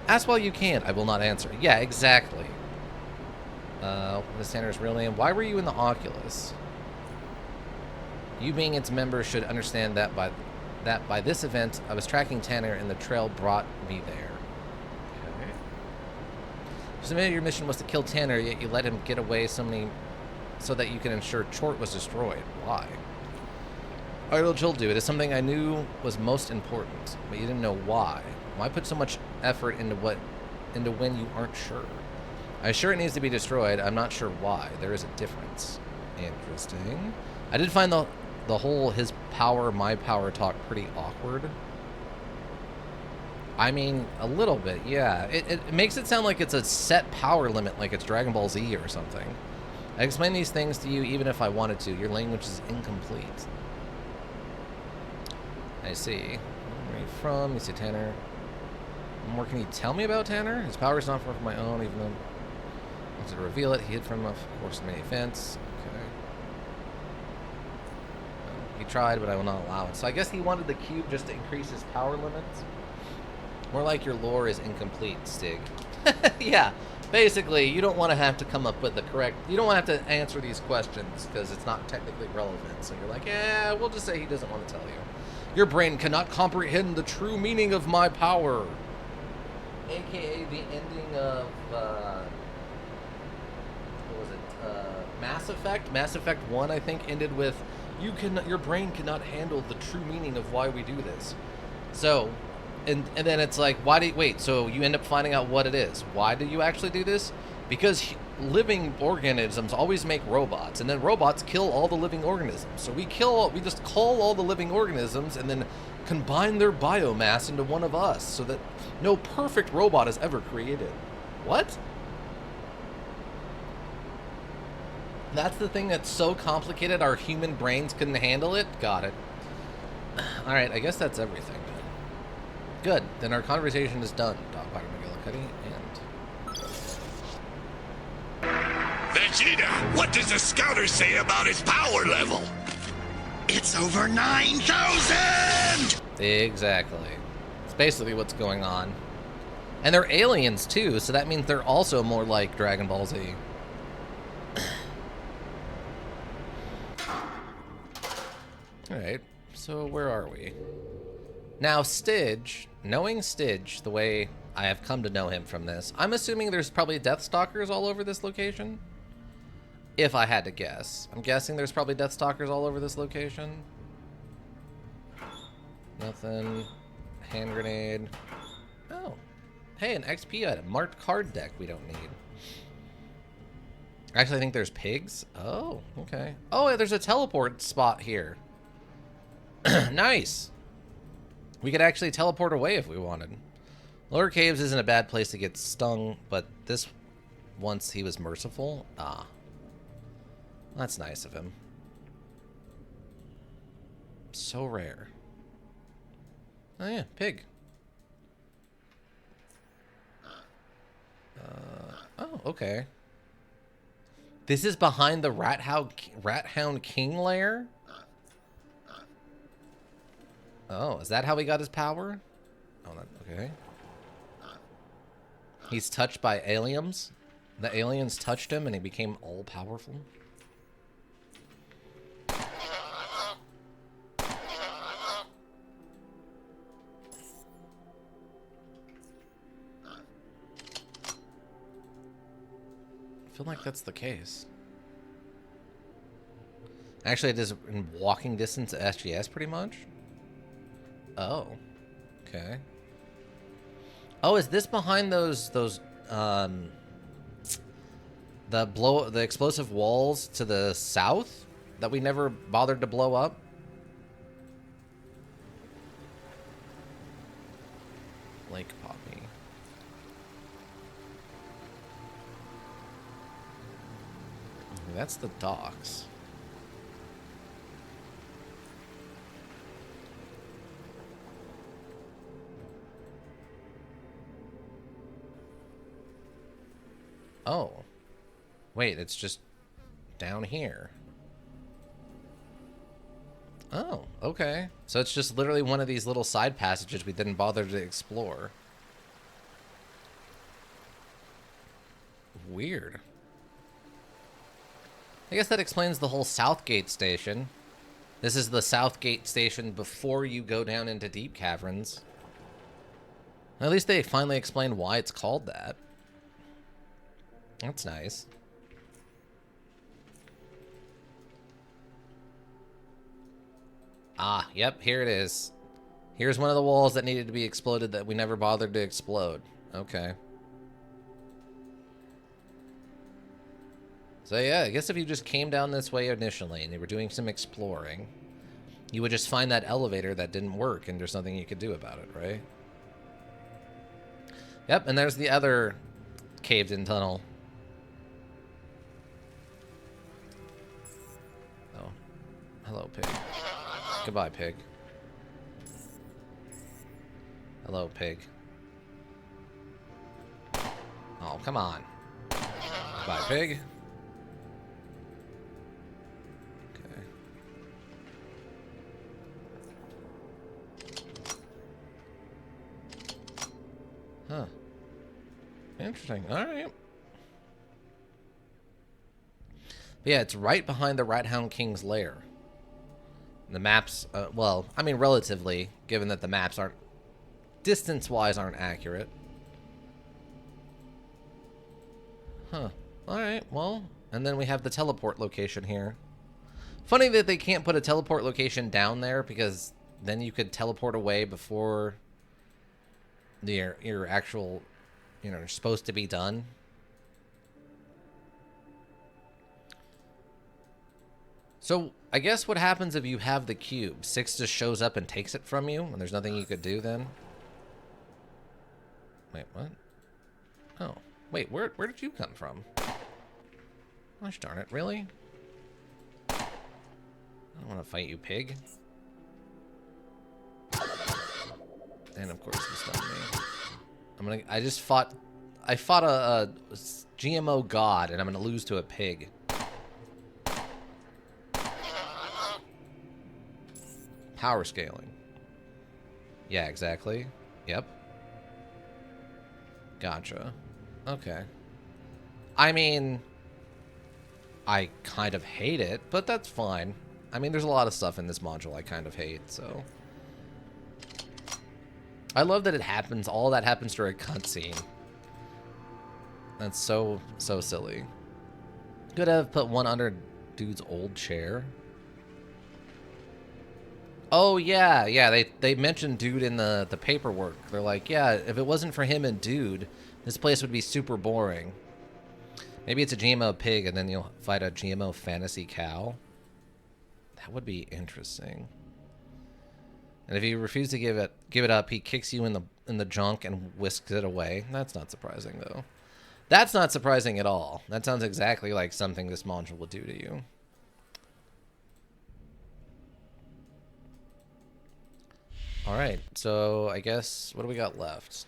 Ask while you can. I will not answer. Yeah, exactly. What is Tanner's real name? Why were you in the Oculus? You being its member should understand that by this event, I was tracking Tanner and the trail brought me there. Okay. You submitted your mission was to kill Tanner, yet you let him get away so that you can ensure Chort was destroyed. Why? I will do. It is something I knew was most important, but you didn't know why. Why put so much effort into when you aren't sure? I'm sure it needs to be destroyed. I'm not sure why. There is a difference. Interesting. I did find the whole his power, my power talk pretty awkward. I mean, a little bit, yeah. It makes it sound like it's a set power limit, like it's Dragon Ball Z or something. I explain these things to you even if I wanted to. Your language is incomplete. I see. Where are you from? You see Tanner. What more can you tell me about Tanner? His power is not far from my own, even though I wanted to reveal it. He hid from, of course, many events. Okay. He tried, but I will not allow it. So I guess he wanted the cube just to increase his power limits. More like your lore is incomplete, Stig. Yeah, basically, you don't want to have to come up with the correct... You don't want to have to answer these questions because it's not technically relevant. So you're like, yeah, we'll just say he doesn't want to tell you. Your brain cannot comprehend the true meaning of my power. AKA the ending of... what was it? Mass Effect? Mass Effect 1, I think, ended with, your brain cannot handle the true meaning of why we do this. So... And then it's like, so you end up finding out what it is. Why do you actually do this? Because living organisms always make robots, and then robots kill all the living organisms. So we just call all the living organisms and then combine their biomass into one of us so that no perfect robot is ever created. What? That's the thing that's so complicated our human brains couldn't handle it? Got it. Alright, I guess that's everything. Good. Then our conversation is done, Dogfighter McGillicuddy, and... Vegeta, what does the scouter say about his power level? It's over 9,000! Exactly. It's basically what's going on. And they're aliens, too, so that means they're also more like Dragon Ball Z. Alright, so where are we? Now, Stidge, knowing Stidge the way I have come to know him from this, I'm assuming there's probably Deathstalkers all over this location. If I had to guess. I'm guessing there's probably Deathstalkers all over this location. Nothing. Hand grenade. Oh. Hey, an XP item. Marked card deck we don't need. Actually, I think there's pigs. Oh, okay. Oh, there's a teleport spot here. Nice. We could actually teleport away if we wanted. Lower caves isn't a bad place to get stung, but this once he was merciful. Ah. That's nice of him. So rare. Oh yeah, pig. Oh, okay. This is behind the Rat Hound King lair? Oh, is that how he got his power? Oh, okay. He's touched by aliens. The aliens touched him and he became all-powerful. I feel like that's the case. Actually, it is in walking distance to SGS pretty much. Oh. Okay. Oh, is this behind those the explosive walls to the south that we never bothered to blow up? Lake Poppy. That's the docks. Oh. Wait, it's just down here. Oh, okay. So it's just literally one of these little side passages we didn't bother to explore. Weird. I guess that explains the whole Southgate station. This is the Southgate station before you go down into Deep Caverns. At least they finally explained why it's called that. That's nice. Ah, yep, here it is. Here's one of the walls that needed to be exploded that we never bothered to explode. Okay. So yeah, I guess if you just came down this way initially and you were doing some exploring, you would just find that elevator that didn't work and there's nothing you could do about it, right? Yep, and there's the other caved-in tunnel. Oh. Hello, pig. Goodbye, pig. Hello, pig. Oh, come on. Goodbye, pig. Okay. Huh. Interesting. All right. But yeah, it's right behind the Rat Hound King's lair. The maps, well, I mean, relatively, given that the maps aren't, distance-wise, aren't accurate. Huh. Alright, well, and then we have the teleport location here. Funny that they can't put a teleport location down there, because then you could teleport away before your actual, supposed to be done. So, I guess what happens if you have the cube? 6 just shows up and takes it from you, and there's nothing you could do then? Wait, what? Oh. Wait, where did you come from? Gosh darn it, really? I don't want to fight you, pig. And of course you stunned me. I fought a GMO god, and I'm gonna lose to a pig. Power scaling. Yeah, exactly. Yep. Gotcha. Okay. I mean, I kind of hate it, but that's fine. I mean, there's a lot of stuff in this module I kind of hate, so. I love that it happens, all that happens during a cutscene. That's so silly. Could have put one under dude's old chair. Oh, yeah, they mentioned Dude in the paperwork. They're like, yeah, if it wasn't for him and Dude, this place would be super boring. Maybe it's a GMO pig and then you'll fight a GMO fantasy cow. That would be interesting. And if you refuse to give it up, he kicks you in the junk and whisks it away. That's not surprising, though. That's not surprising at all. That sounds exactly like something this module would do to you. Alright, so I guess, what do we got left?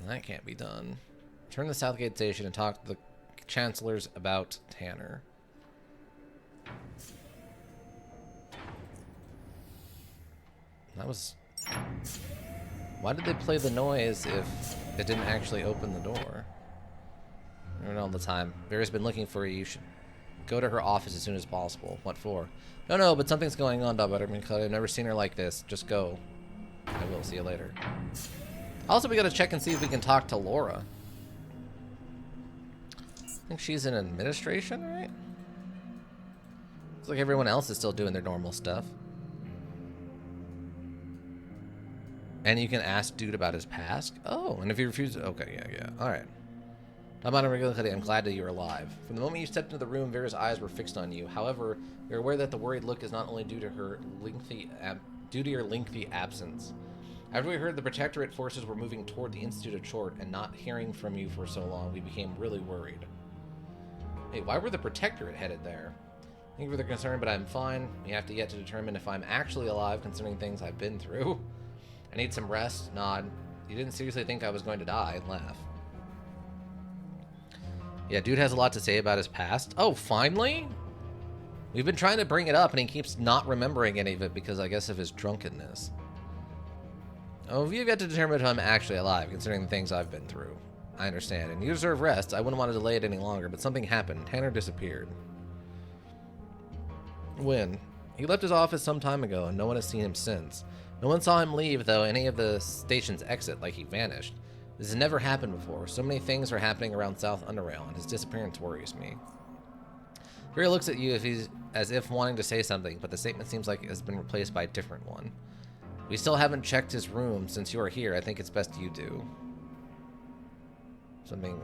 That can't be done. Turn to Southgate Station and talk to the chancellors about Tanner. That was... Why did they play the noise if it didn't actually open the door? I don't know all the time. Vera's been looking for you. You should go to her office as soon as possible. What for? No, but something's going on, Dog Butterman. I've never seen her like this. Just go. I will. See you later. Also, we gotta check and see if we can talk to Laura. I think she's in administration, right? Looks like everyone else is still doing their normal stuff. And you can ask dude about his past? Oh, and if he refuses... Okay, yeah. Alright. I'm glad that you're alive. From the moment you stepped into the room, Vera's eyes were fixed on you. However, you're aware that the worried look is not only due to your lengthy absence. After we heard the Protectorate forces were moving toward the Institute of Chort and not hearing from you for so long, we became really worried. Hey, why were the Protectorate headed there? Thank you for the concern, but I'm fine. We have to yet to determine if I'm actually alive, considering things I've been through. I need some rest. Nod. You didn't seriously think I was going to die. Laugh. Yeah, dude has a lot to say about his past. Oh, finally? We've been trying to bring it up, and he keeps not remembering any of it because, I guess, of his drunkenness. Oh, you've yet to determine if I'm actually alive, considering the things I've been through. I understand, and you deserve rest. I wouldn't want to delay it any longer, but something happened. Tanner disappeared. When? He left his office some time ago, and no one has seen him since. No one saw him leave, though, any of the station's exit, like he vanished. This has never happened before. So many things are happening around South UnderRail, and his disappearance worries me. Vera looks at you as if wanting to say something, but the statement seems like it has been replaced by a different one. We still haven't checked his room since you are here. I think it's best you do. Something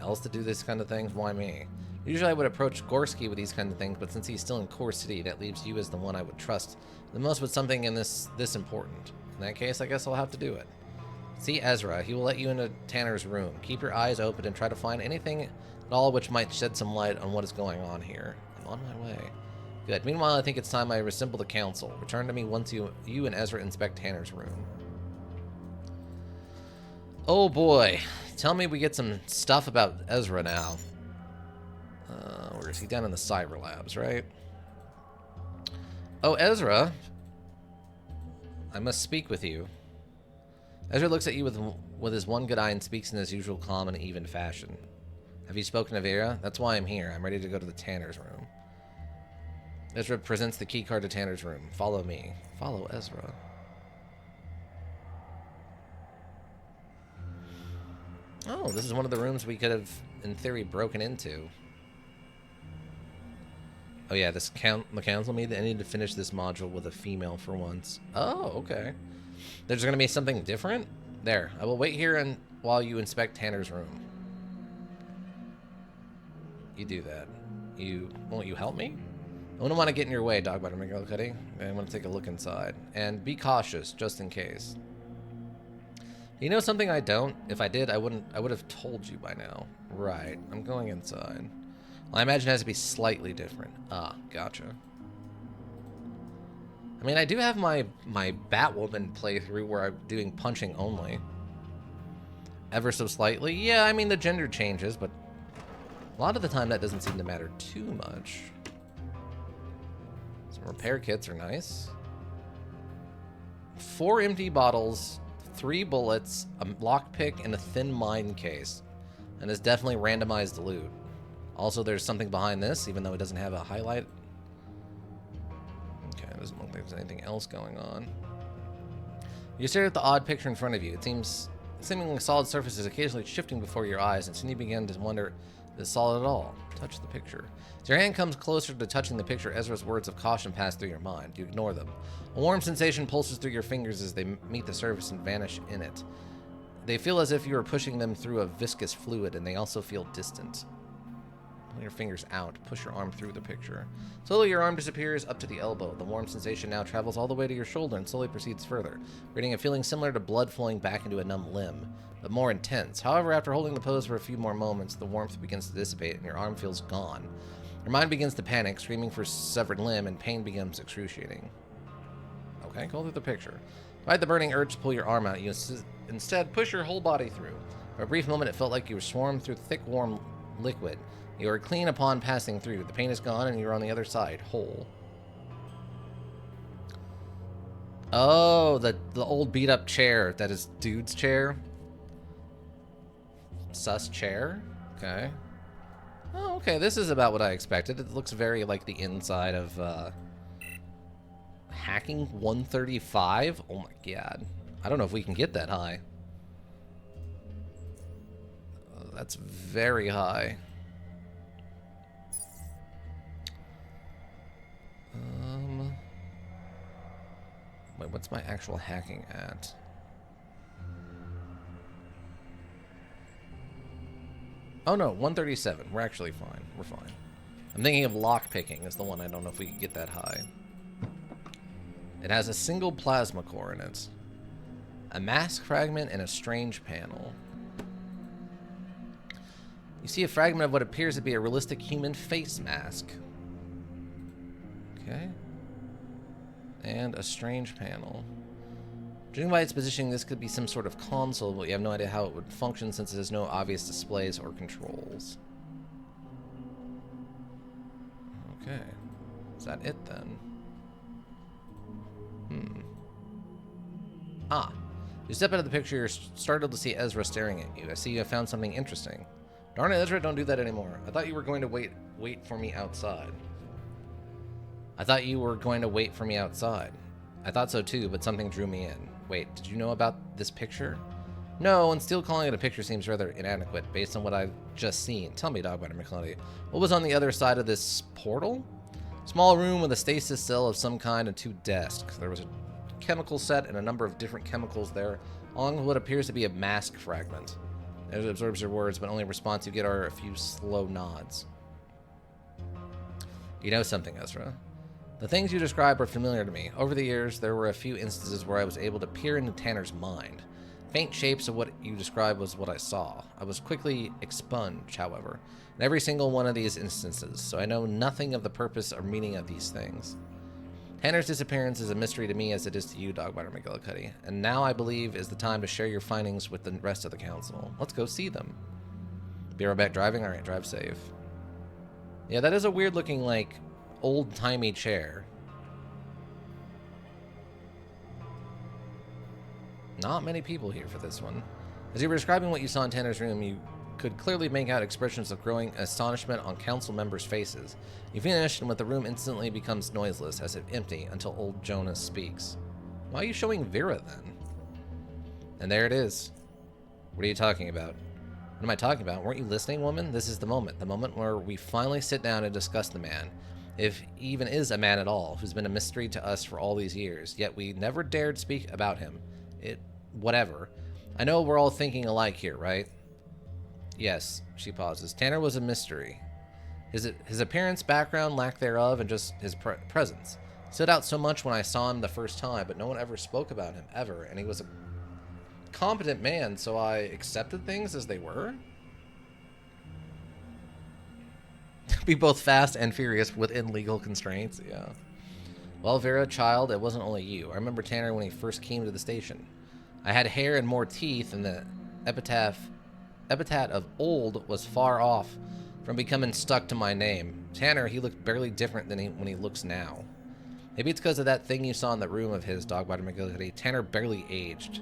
else to do this kind of things? Why me? Usually I would approach Gorski with these kinds of things, but since he's still in Core City, that leaves you as the one I would trust the most with something in this important. In that case, I guess I'll have to do it. See Ezra. He will let you into Tanner's room. Keep your eyes open and try to find anything at all which might shed some light on what is going on here. I'm on my way. Good. Meanwhile, I think it's time I reassemble the council. Return to me once you and Ezra inspect Tanner's room. Oh boy. Tell me we get some stuff about Ezra now. Where is he? Down in the cyber labs, right? Oh, Ezra. I must speak with you. Ezra looks at you with his one good eye and speaks in his usual calm and even fashion. Have you spoken to Vera? That's why I'm here. I'm ready to go to the Tanner's room. Ezra presents the key card to Tanner's room. Follow me. Follow Ezra. Oh, this is one of the rooms we could have, in theory, broken into. Oh yeah, the council meeting. I need to finish this module with a female for once. Oh, okay. There's going to be something different? There. I will wait here while you inspect Tanner's room. You do that. Won't you help me? I wouldn't want to get in your way, Dog Butter McGillicuddy. I want to take a look inside. And be cautious, just in case. You know something I don't? If I did, I would have told you by now. Right. I'm going inside. Well, I imagine it has to be slightly different. Ah, gotcha. I mean, I do have my Batwoman playthrough where I'm doing punching only. Ever so slightly. Yeah, I mean, the gender changes, but a lot of the time that doesn't seem to matter too much. Some repair kits are nice. 4 empty bottles, 3 bullets, a lockpick, and a thin mine case. And it's definitely randomized loot. Also, there's something behind this, even though it doesn't have a highlight. Okay, it doesn't look like there's anything else going on. You stare at the odd picture in front of you. It seems seemingly solid surface is occasionally shifting before your eyes, and soon you begin to wonder if it's solid at all. Touch the picture. As your hand comes closer to touching the picture, Ezra's words of caution pass through your mind. You ignore them. A warm sensation pulses through your fingers as they meet the surface and vanish in it. They feel as if you are pushing them through a viscous fluid, and they also feel distant. Pull your fingers out. Push your arm through the picture. Slowly, your arm disappears up to the elbow. The warm sensation now travels all the way to your shoulder and slowly proceeds further, creating a feeling similar to blood flowing back into a numb limb, but more intense. However, after holding the pose for a few more moments, the warmth begins to dissipate and your arm feels gone. Your mind begins to panic, screaming for severed limb, and pain becomes excruciating. Okay, go through the picture. Despite the burning urge to pull your arm out, you instead push your whole body through. For a brief moment, it felt like you were swarmed through thick, warm liquid. You are clean upon passing through. The pain is gone, and you're on the other side, whole. Oh, the old beat-up chair. That is dude's chair. Sus chair. Okay. Oh, okay. This is about what I expected. It looks very like the inside of Hacking 135. Oh my god. I don't know if we can get that high. That's very high. Wait, what's my actual hacking at? Oh no, 137. We're actually fine. We're fine. I'm thinking of lock picking is the one I don't know if we can get that high. It has a single plasma core in it, a mask fragment, and a strange panel. You see a fragment of what appears to be a realistic human face mask. Okay. And a strange panel. Judging by its positioning, this could be some sort of console, but you have no idea how it would function since it has no obvious displays or controls. Okay. Is that it then? Ah. You step out of the picture, you're startled to see Ezra staring at you. I see you have found something interesting. Darn it, Ezra, don't do that anymore. I thought you were going to wait for me outside. I thought you were going to wait for me outside. I thought so too, but something drew me in. Wait, did you know about this picture? No, and still calling it a picture seems rather inadequate based on what I've just seen. Tell me, Dogbiter McClellan, what was on the other side of this portal? Small room with a stasis cell of some kind and 2 desks. There was a chemical set and a number of different chemicals there, along with what appears to be a mask fragment. It absorbs your words, but only response you get are a few slow nods. You know something, Ezra. The things you describe are familiar to me. Over the years, there were a few instances where I was able to peer into Tanner's mind. Faint shapes of what you described was what I saw. I was quickly expunged, however, in every single one of these instances, so I know nothing of the purpose or meaning of these things. Tanner's disappearance is a mystery to me as it is to you, Dogbiter McGillicuddy, and now I believe is the time to share your findings with the rest of the council. Let's go see them. Be right back driving? Alright, drive safe. Yeah, that is a weird looking, like, old-timey chair. Not many people here for this one. As you were describing what you saw in Tanner's room, you could clearly make out expressions of growing astonishment on council members' faces. You finished, and with the room instantly becomes noiseless, as if empty, until old Jonas speaks. Why are you showing Vera, then? And there it is. What are you talking about? What am I talking about? Weren't you listening, woman? This is the moment where we finally sit down and discuss the man, if he even is a man at all, who's been a mystery to us for all these years, yet we never dared speak about him. Whatever. I know we're all thinking alike here, right? Yes, she pauses. Tanner was a mystery. His appearance, background, lack thereof, and just his presence stood out so much when I saw him the first time, but no one ever spoke about him, ever, and he was a competent man, so I accepted things as they were? Be both fast and furious within legal constraints, yeah. Well, Vera, child, it wasn't only you. I remember Tanner when he first came to the station. I had hair and more teeth, and the epithet of old was far off from becoming stuck to my name. Tanner, he looked barely different than when he looks now. Maybe it's because of that thing you saw in the room of his, Dogbiter McGillicuddy. Tanner barely aged.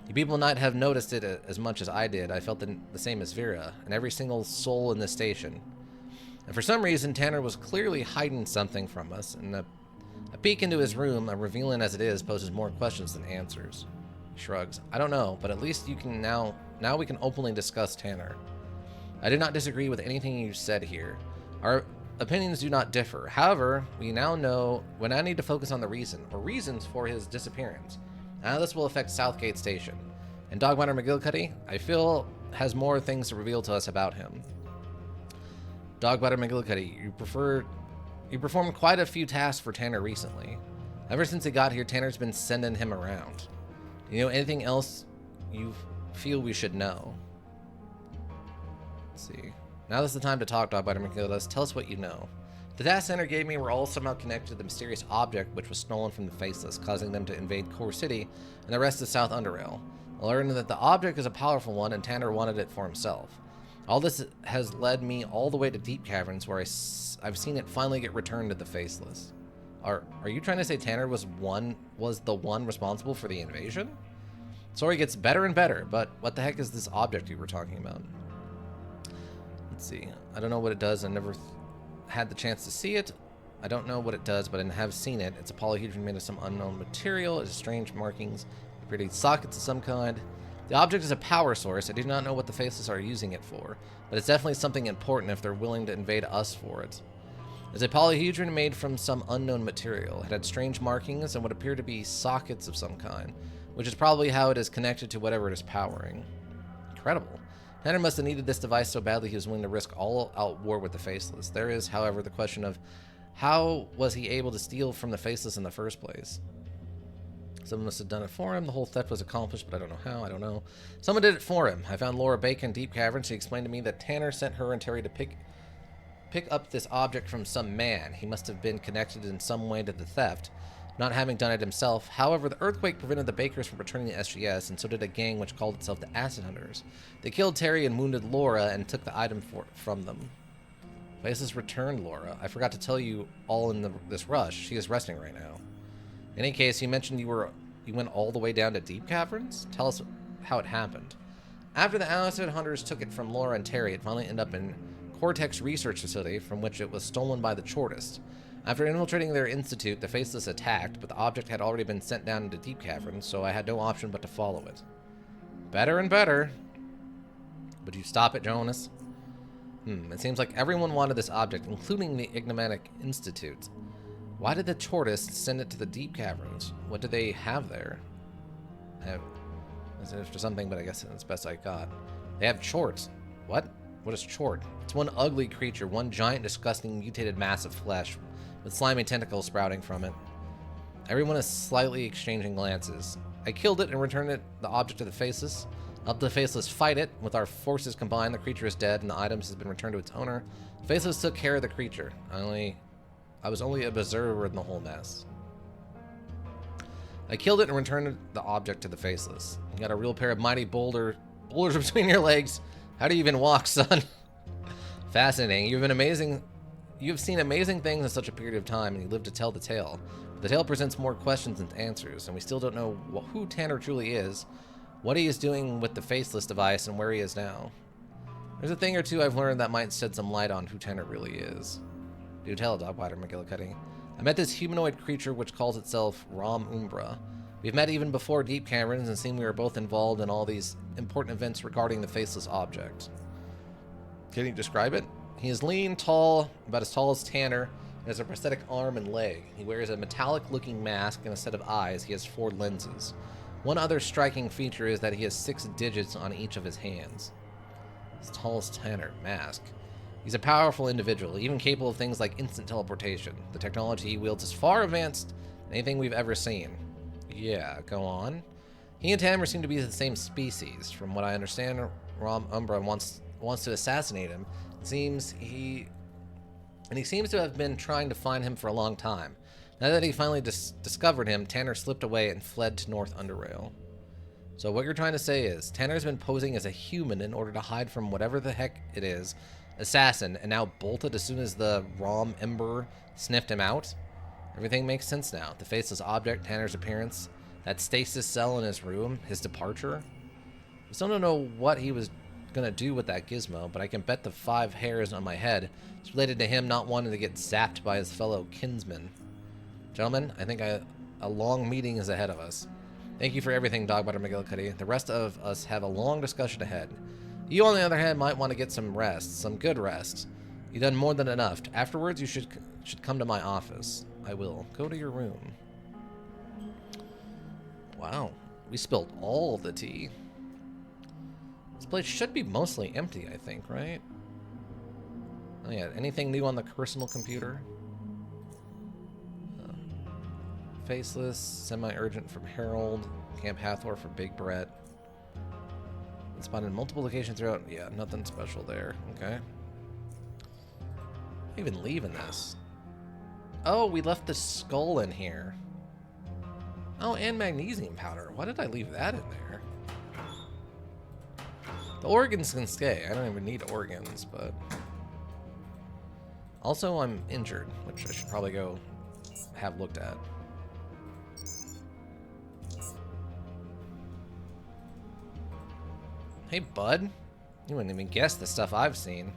You people might have noticed it as much as I did. I felt the same as Vera, and every single soul in this station. And for some reason, Tanner was clearly hiding something from us, and a peek into his room, revealing as it is, poses more questions than answers. He shrugs. I don't know, but at least you can now we can openly discuss Tanner. I do not disagree with anything you said here. Our opinions do not differ. However, we now need to focus on the reasons for his disappearance. Now this will affect Southgate Station. And Dogbiter McGillicuddy, I feel, has more things to reveal to us about him. Dogbiter McGillicuddy, you performed quite a few tasks for Tanner recently. Ever since he got here, Tanner's been sending him around. Do you know anything else you feel we should know? Let's see. Now is the time to talk, Dogbiter McGillicuddy. Tell us what you know. The tasks Tanner gave me were all somehow connected to the mysterious object which was stolen from the Faceless, causing them to invade Core City and the rest of South Underrail. I learned that the object is a powerful one, and Tanner wanted it for himself. All this has led me all the way to Deep Caverns, where I've seen it finally get returned to the Faceless. Are you trying to say Tanner was the one responsible for the invasion? Story gets better and better, but what the heck is this object you were talking about? Let's see. I don't know what it does. I never had the chance to see it. I don't know what it does, but I have seen it. It's a polyhedron made of some unknown material. It has strange markings, pretty sockets of some kind. The object is a power source. I do not know what the Faceless are using it for, but it's definitely something important if they're willing to invade us for it. It's a polyhedron made from some unknown material. It had strange markings and what appear to be sockets of some kind, which is probably how it is connected to whatever it is powering. Incredible. Tanner must have needed this device so badly he was willing to risk all-out war with the Faceless. There is, however, the question of how was he able to steal from the Faceless in the first place? Someone must have done it for him. The whole theft was accomplished, but I don't know how. I don't know. Someone did it for him. I found Laura Bacon in Deep Cavern. She explained to me that Tanner sent her and Terry to pick up this object from some man. He must have been connected in some way to the theft, not having done it himself. However, the earthquake prevented the Bakers from returning the SGS, and so did a gang which called itself the Acid Hunters. They killed Terry and wounded Laura and took the item from them. Faceless returned Laura. I forgot to tell you all in this rush. She is resting right now. In any case, you mentioned you went all the way down to Deep Caverns? Tell us how it happened. After the Acid Hunters took it from Laura and Terry, it finally ended up in Cortex Research Facility, from which it was stolen by the Chortist. After infiltrating their institute, the Faceless attacked, but the object had already been sent down into Deep Caverns, so I had no option but to follow it. Better and better. Would you stop it, Jonas? It seems like everyone wanted this object, including the Enigmatic Institute. Why did the Chortists send it to the Deep Caverns? What did they have there? Is it for something, but I guess it's the best I got. They have Chorts. What? What is Chort? It's one ugly creature, one giant, disgusting, mutated mass of flesh, with slimy tentacles sprouting from it. Everyone is slightly exchanging glances. I killed it and returned the object to the Faceless. Helped the Faceless fight it. With our forces combined, the creature is dead, and the items has been returned to its owner. The Faceless took care of the creature. I was only a observer in the whole mess. I killed it and returned the object to the Faceless. You got a real pair of mighty boulders between your legs. How do you even walk, son? Fascinating. You have seen amazing things in such a period of time, and you live to tell the tale. The tale presents more questions than answers, and we still don't know who Tanner truly is, what he is doing with the Faceless device, and where he is now. There's a thing or two I've learned that might shed some light on who Tanner really is. Do tell, Dogbiter McGillicuddy. I met this humanoid creature which calls itself Rom Umbra. We've met even before Deep Caverns and seen we were both involved in all these important events regarding the Faceless object. Can you describe it? He is lean, tall, about as tall as Tanner, and has a prosthetic arm and leg. He wears a metallic-looking mask and a set of eyes. He has 4 lenses. One other striking feature is that he has 6 digits on each of his hands. As tall as Tanner, mask. He's a powerful individual, even capable of things like instant teleportation. The technology he wields is far advanced than anything we've ever seen. Yeah, go on. He and Tanner seem to be the same species. From what I understand, Rom Umbra wants to assassinate him. He seems to have been trying to find him for a long time. Now that he finally discovered him, Tanner slipped away and fled to North Underrail. So what you're trying to say is, Tanner's been posing as a human in order to hide from whatever the heck it is, assassin, and now bolted as soon as the Rom Ember sniffed him out? Everything makes sense now. The Faceless object, Tanner's appearance, that stasis cell in his room, his departure. I still don't know what he was gonna do with that gizmo, but I can bet the 5 hairs on my head is related to him not wanting to get zapped by his fellow kinsmen. Gentlemen, I think a long meeting is ahead of us. Thank you for everything, Dogbiter McGillicuddy. The rest of us have a long discussion ahead. You, on the other hand, might want to get some rest, some good rest. You've done more than enough. Afterwards, you should come to my office. I will. Go to your room. Wow, we spilled all the tea. This place should be mostly empty, I think, right? Oh yeah, anything new on the personal computer? Faceless, semi-urgent from Harold, Camp Hathor for Big Brett. It's spotted in multiple locations throughout. Yeah, nothing special there. Okay. Even leaving this. Oh, we left the skull in here. Oh, and magnesium powder. Why did I leave that in there? The organs can stay. I don't even need organs, but... Also, I'm injured, which I should probably go have looked at. Hey, bud. You wouldn't even guess the stuff I've seen.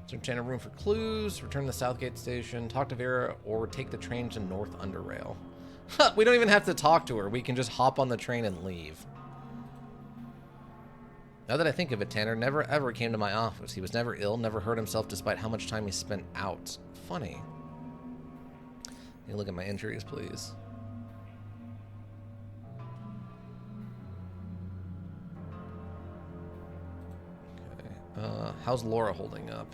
Search in a room for clues, return to the Southgate station, talk to Vera, or take the train to North Underrail. We don't even have to talk to her. We can just hop on the train and leave. Now that I think of it, Tanner never ever came to my office. He was never ill, never hurt himself despite how much time he spent out. Funny. Can you look at my injuries, please? How's Laura holding up?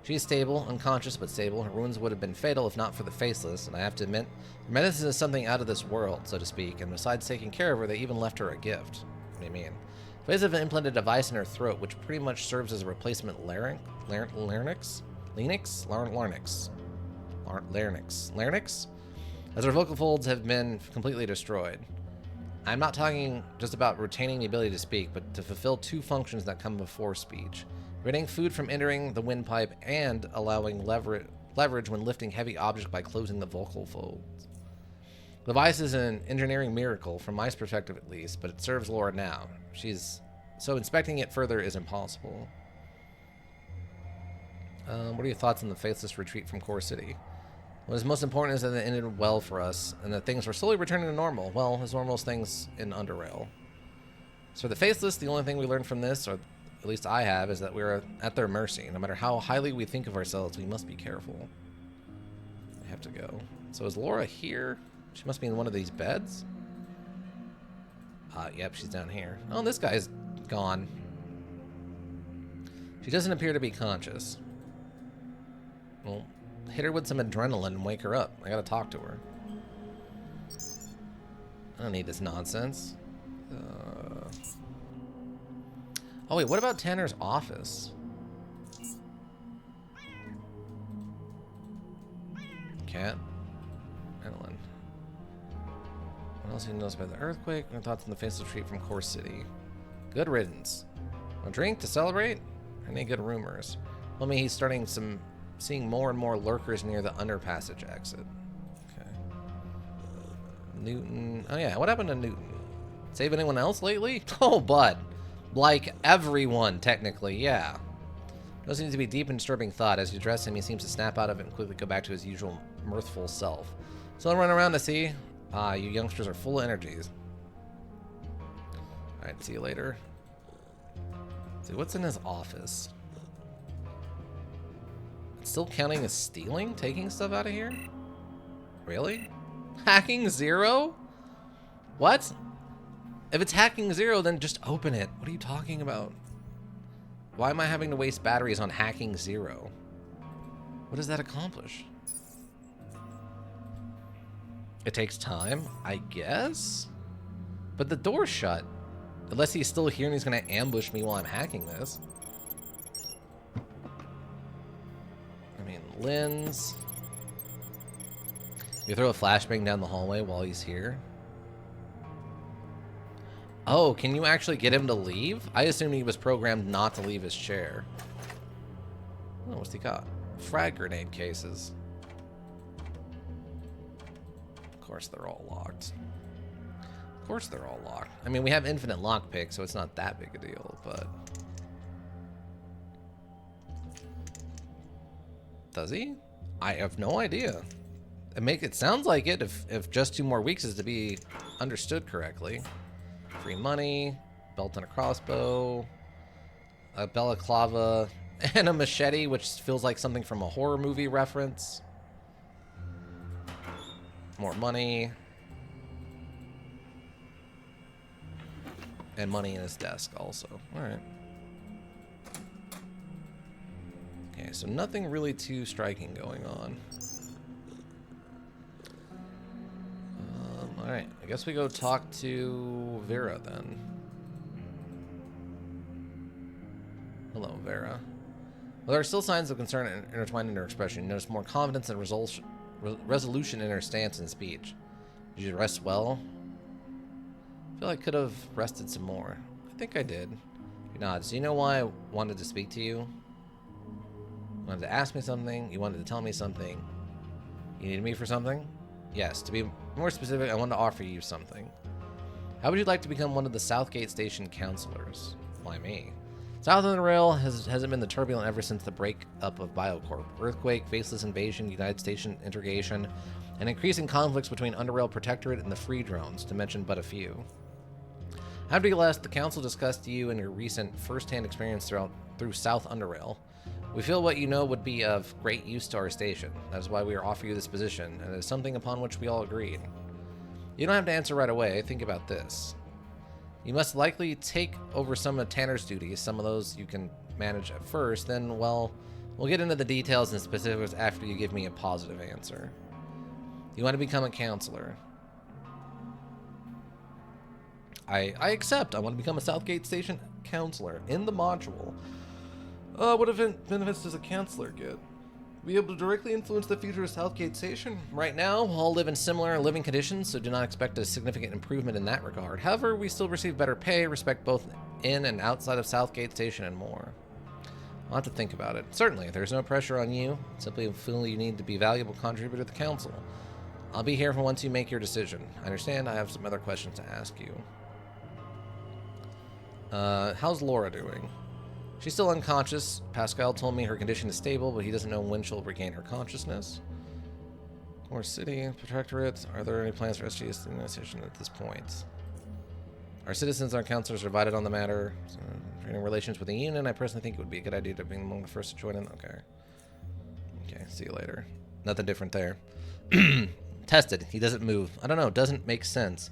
She's stable, unconscious but stable. Her wounds would have been fatal if not for the Faceless, and I have to admit, her medicine is something out of this world, so to speak, and besides taking care of her, they even left her a gift. What do you mean? Faceless have implanted a device in her throat, which pretty much serves as a replacement larynx? As her vocal folds have been completely destroyed. I'm not talking just about retaining the ability to speak, but to fulfill two functions that come before speech. Preventing food from entering the windpipe and allowing leverage when lifting heavy objects by closing the vocal folds. The device is an engineering miracle, from my perspective at least, but it serves Laura now. So inspecting it further is impossible. What are your thoughts on the Faceless retreat from Core City? What is most important is that it ended well for us, and that things were slowly returning to normal. Well, as normal as things in UnderRail. So the Faceless, the only thing we learned from this, or at least I have, is that we're at their mercy. No matter how highly we think of ourselves, we must be careful. I have to go. So is Laura here? She must be in one of these beds. Yep, she's down here. Oh, this guy's gone. She doesn't appear to be conscious. Well, hit her with some adrenaline and wake her up. I gotta talk to her. I don't need this nonsense. Oh wait, what about Tanner's office? Cat. Adrenaline. What else do you know about the earthquake? My thoughts on the Faceless retreat from Core City. Good riddance. A drink to celebrate? Any good rumors? Tell me he's starting seeing more and more lurkers near the underpassage exit. Okay. Newton. Oh yeah, what happened to Newton? Save anyone else lately? Oh, bud. Like everyone, technically, yeah. Doesn't seem to be deep and disturbing thought. As you address him, he seems to snap out of it and quickly go back to his usual mirthful self. So I'll run around to see. You youngsters are full of energies. Alright, see you later. Let's see, what's in his office? It's still counting as stealing? Taking stuff out of here? Really? Hacking 0? What? If it's hacking 0, then just open it. What are you talking about? Why am I having to waste batteries on hacking 0? What does that accomplish? It takes time, I guess? But the door's shut. Unless he's still here and he's gonna ambush me while I'm hacking this. I mean, lens. You throw a flashbang down the hallway while he's here. Oh, can you actually get him to leave? I assumed he was programmed not to leave his chair. Oh, what's he got? Frag grenade cases. Of course they're all locked. Of course they're all locked. I mean, we have infinite lockpick, so it's not that big a deal, but... Does he? I have no idea. It sounds like it if just 2 more weeks is to be understood correctly. Free money, belt and a crossbow, a balaclava, and a machete, which feels like something from a horror movie reference. More money. And money in his desk also. Alright. Okay, so nothing really too striking going on. Alright, I guess we go talk to Vera then. Hello, Vera. Well, there are still signs of concern intertwined in her expression. You notice more confidence and resolution in her stance and speech. Did you rest well? I feel I could have rested some more. I think I did. He nods. Do you know why I wanted to speak to you? You wanted to ask me something? You wanted to tell me something? You needed me for something? Yes, to be more specific, I wanted to offer you something. How would you like to become one of the Southgate Station counselors? Why me? South UnderRail hasn't been the turbulent ever since the breakup of BioCorp. Earthquake, faceless invasion, United Station integration, and increasing conflicts between UnderRail Protectorate and the Free Drones, to mention but a few. After you left, the Council discussed you and your recent first-hand experience through South UnderRail. We feel what you know would be of great use to our station. That is why we are offering you this position, and it is something upon which we all agreed. You don't have to answer right away. Think about this. You must likely take over some of Tanner's duties. Some of those you can manage at first. Then, well, we'll get into the details and specifics after you give me a positive answer. You want to become a counselor. I accept. I want to become a Southgate Station counselor in the module. What benefits does a counselor get? Be able to directly influence the future of Southgate Station? Right now, all live in similar living conditions, so do not expect a significant improvement in that regard. However, we still receive better pay, respect both in and outside of Southgate Station, and more. I'll have to think about it. Certainly, there's no pressure on you. Simply feel you need to be a valuable contributor to the Council. I'll be here for once you make your decision. I understand I have some other questions to ask you. How's Laura doing? She's still unconscious. Pascal told me her condition is stable, but he doesn't know when she'll regain her consciousness. Or City, Protectorate, are there any plans for SGS administration at this point? Our citizens and our councilors are divided on the matter. So, training relations with the union, I personally think it would be a good idea to be among the first to join in. Okay. Okay, see you later. Nothing different there. Tested. He doesn't move. I don't know. Doesn't make sense.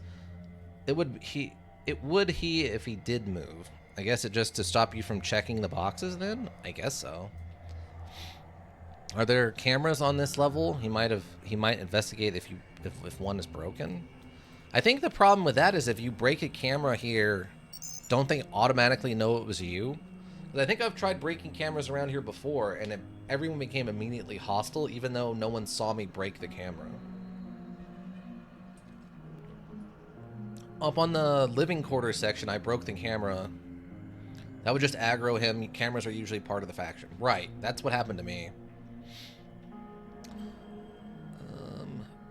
It would he if he did move. I guess it just to stop you from checking the boxes then? I guess so. Are there cameras on this level? He might investigate if one is broken. I think the problem with that is if you break a camera here, don't they automatically know it was you? Because I think I've tried breaking cameras around here before and everyone became immediately hostile even though no one saw me break the camera. Up on the living quarters section, I broke the camera. That would just aggro him. Cameras are usually part of the faction. Right, that's what happened to me.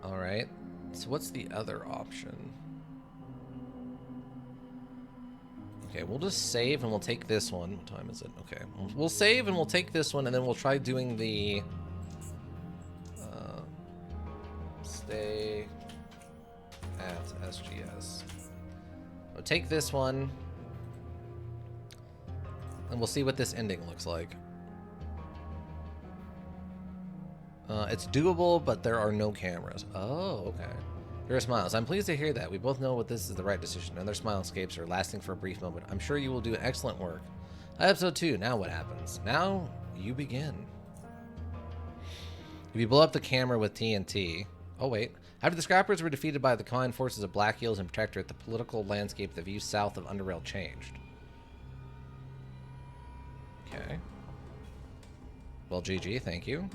Alright. So what's the other option? Okay, we'll just save and we'll take this one. What time is it? Okay, we'll save and we'll take this one and then we'll try doing the... stay at SGS. We'll take this one. And we'll see what this ending looks like. It's doable, but there are no cameras. Oh, okay. Vera smiles. I'm pleased to hear that. We both know what this is the right decision. Another smile escapes her, lasting for a brief moment. I'm sure you will do excellent work. I hope so too. Now what happens? Now you begin. If you blow up the camera with TNT... Oh, wait. After the Scrappers were defeated by the combined forces of Black Heels and Protectorate, the political landscape of the view south of UnderRail changed. Okay. Well, GG, thank you.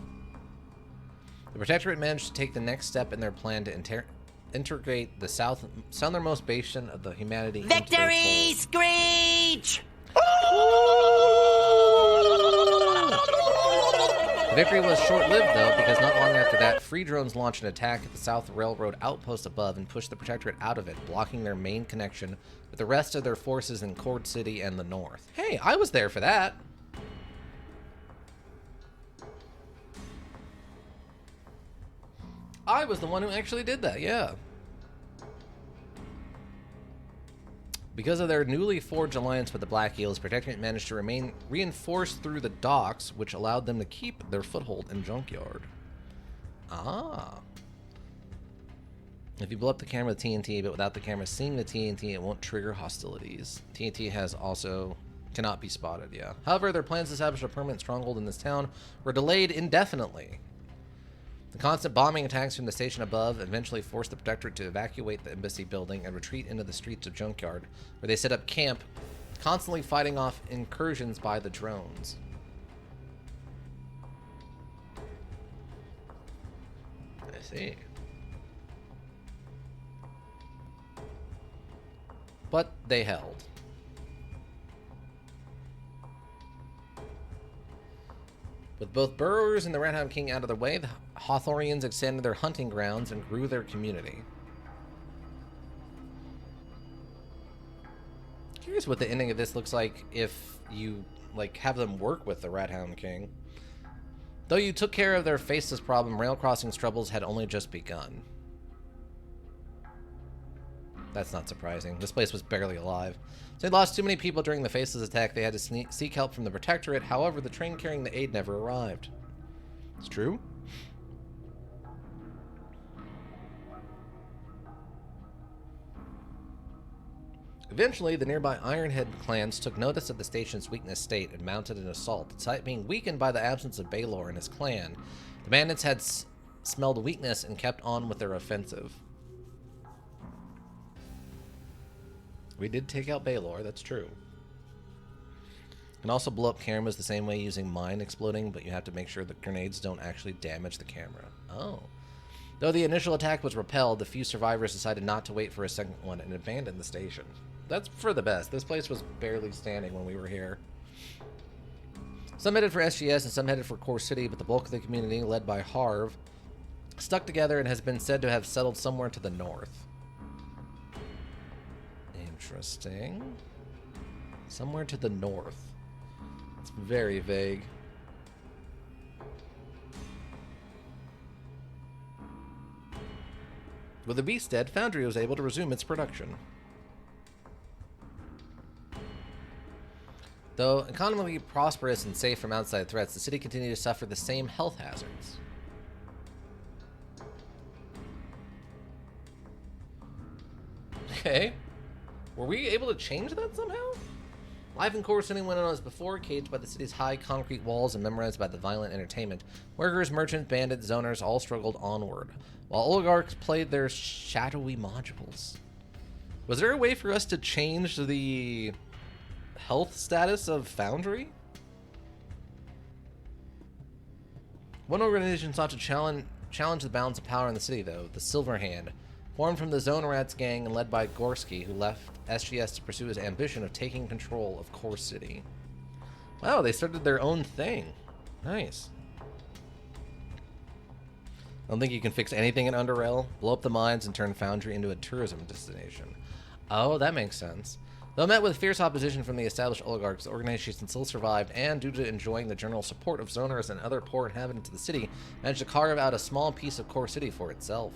The Protectorate managed to take the next step in their plan to integrate the southernmost basin of the humanity into their Victory fold. screech! The victory was short-lived, though, because not long after that, Free Drones launched an attack at the South Railroad outpost above and pushed the Protectorate out of it, blocking their main connection with the rest of their forces in Cord City and the north. Hey, I was there for that! I was the one who actually did that, yeah. Because of their newly forged alliance with the Black Eels, Protectorate managed to remain reinforced through the docks, which allowed them to keep their foothold in Junkyard. Ah. If you blow up the camera with TNT, but without the camera seeing the TNT, it won't trigger hostilities. TNT Cannot be spotted, yeah. However, their plans to establish a permanent stronghold in this town were delayed indefinitely. The constant bombing attacks from the station above eventually forced the Protectorate to evacuate the embassy building and retreat into the streets of Junkyard, where they set up camp, constantly fighting off incursions by the drones. I see. But they held. With both burrowers and the Red Hound King out of the way, the Hawthornians extended their hunting grounds and grew their community. Curious what the ending of this looks like if you, like, have them work with the Red Hound King. Though you took care of their faceless problem, rail crossing's troubles had only just begun. That's not surprising. This place was barely alive. So they lost too many people during the Faceless attack. They had to seek help from the Protectorate. However, the train carrying the aid never arrived. It's true. Eventually, the nearby Ironhead clans took notice of the station's weakness state and mounted an assault. Despite being weakened by the absence of Baylor and his clan, the bandits had smelled weakness and kept on with their offensive. We did take out Baylor, that's true. You can also blow up cameras the same way using mine exploding, but you have to make sure that grenades don't actually damage the camera. Oh. Though the initial attack was repelled, the few survivors decided not to wait for a second one and abandoned the station. That's for the best. This place was barely standing when we were here. Some headed for SGS and some headed for Core City, but the bulk of the community, led by Harv, stuck together and has been said to have settled somewhere to the north. Interesting. Somewhere to the north. It's very vague. With the beast dead, Foundry was able to resume its production. Though economically prosperous and safe from outside threats, the city continued to suffer the same health hazards. Okay. Were we able to change that somehow? Life in Core City went on as before, caged by the city's high concrete walls and memorized by the violent entertainment. Workers, merchants, bandits, zoners all struggled onward, while oligarchs played their shadowy modules. Was there a way for us to change the health status of Foundry? One organization sought to challenge the balance of power in the city, though, the Silver Hand, formed from the Zone Rats gang and led by Gorski, who left SGS to pursue his ambition of taking control of Core City. Wow, they started their own thing. Nice. I don't think you can fix anything in UnderRail. Blow up the mines and turn Foundry into a tourism destination. Oh, that makes sense. Though met with fierce opposition from the established oligarchs, the organization still survived, and due to enjoying the general support of zoners and other poor inhabitants of the city, managed to carve out a small piece of Core City for itself.